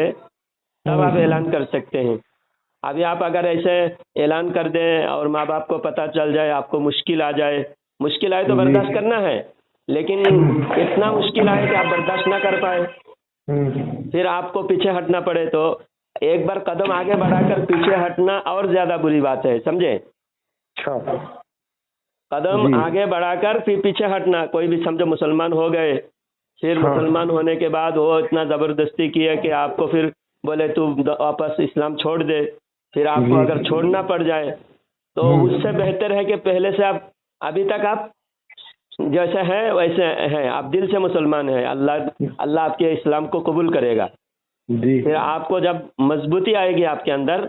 तब आप ऐलान कर सकते हैं। अभी आप अगर ऐसे ऐलान कर दें और माँ बाप को पता चल जाए, आपको मुश्किल आ जाए, मुश्किल आए तो बर्दाश्त करना है, लेकिन इतना मुश्किल आए कि आप बर्दाश्त ना कर पाए, फिर आपको पीछे हटना पड़े, तो एक बार कदम आगे बढ़ाकर पीछे हटना और ज्यादा बुरी बात है, समझे? कदम आगे बढ़ाकर फिर पीछे हटना। कोई भी समझो मुसलमान हो गए, फिर मुसलमान होने के बाद वो इतना जबरदस्ती किया कि आपको फिर बोले तू वापस इस्लाम छोड़ दे, फिर आपको अगर छोड़ना पड़ जाए तो उससे बेहतर है कि पहले से आप अभी तक आप जैसे है वैसे हैं, आप दिल से मुसलमान हैं, अल्लाह आपके इस्लाम को कबूल करेगा। फिर आपको जब मजबूती आएगी आपके अंदर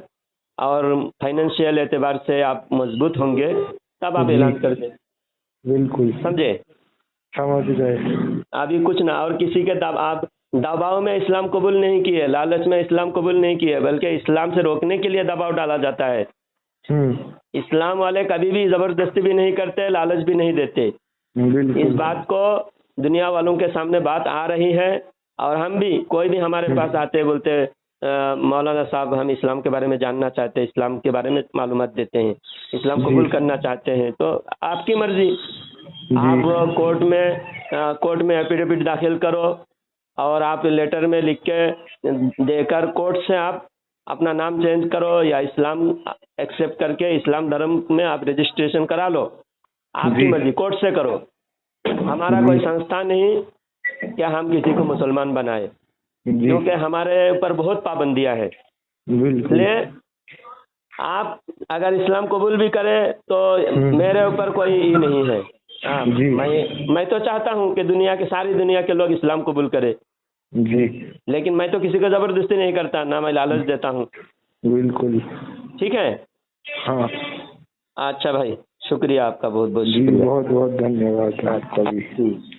और फाइनेंशियल एतबार से आप मजबूत होंगे तब आप ऐलान कर दें। बिल्कुल, समझे? समझ गए। अभी कुछ ना, और किसी के आप दबाव में इस्लाम कबूल नहीं किए, लालच में इस्लाम कबूल नहीं किए, बल्कि इस्लाम से रोकने के लिए दबाव डाला जाता है इस्लाम वाले कभी भी जबरदस्ती भी नहीं करते, लालच भी नहीं देते। बिल्कुल। इस बात को दुनिया वालों के सामने बात आ रही है, और हम भी, कोई भी हमारे पास आते बोलते मौलाना साहब हम इस्लाम के बारे में जानना चाहते हैं, इस्लाम के बारे में मालूमात देते हैं, इस्लाम कबूल करना चाहते हैं, तो आपकी मर्जी, आप कोर्ट में एफिडेविट दाखिल करो, और आप लेटर में लिख के देकर कोर्ट से आप अपना नाम चेंज करो, या इस्लाम एक्सेप्ट करके इस्लाम धर्म में आप रजिस्ट्रेशन करा लो, आपकी मर्जी, कोर्ट से करो। हमारा कोई संस्था नहीं क्या हम किसी को मुसलमान बनाए, क्योंकि हमारे ऊपर बहुत पाबंदियां हैं। इसलिए आप अगर इस्लाम कबूल भी करें तो मेरे ऊपर कोई ई नहीं है। हाँ, मैं तो चाहता हूँ कि सारी दुनिया के लोग इस्लाम कबूल करें जी, लेकिन मैं तो किसी को जबरदस्ती नहीं करता, ना मैं लालच देता हूँ। बिल्कुल ठीक है। हाँ, अच्छा भाई, शुक्रिया आपका, बहुत बहुत जी, शुक्रिया। बहुत बहुत धन्यवाद आपका भी।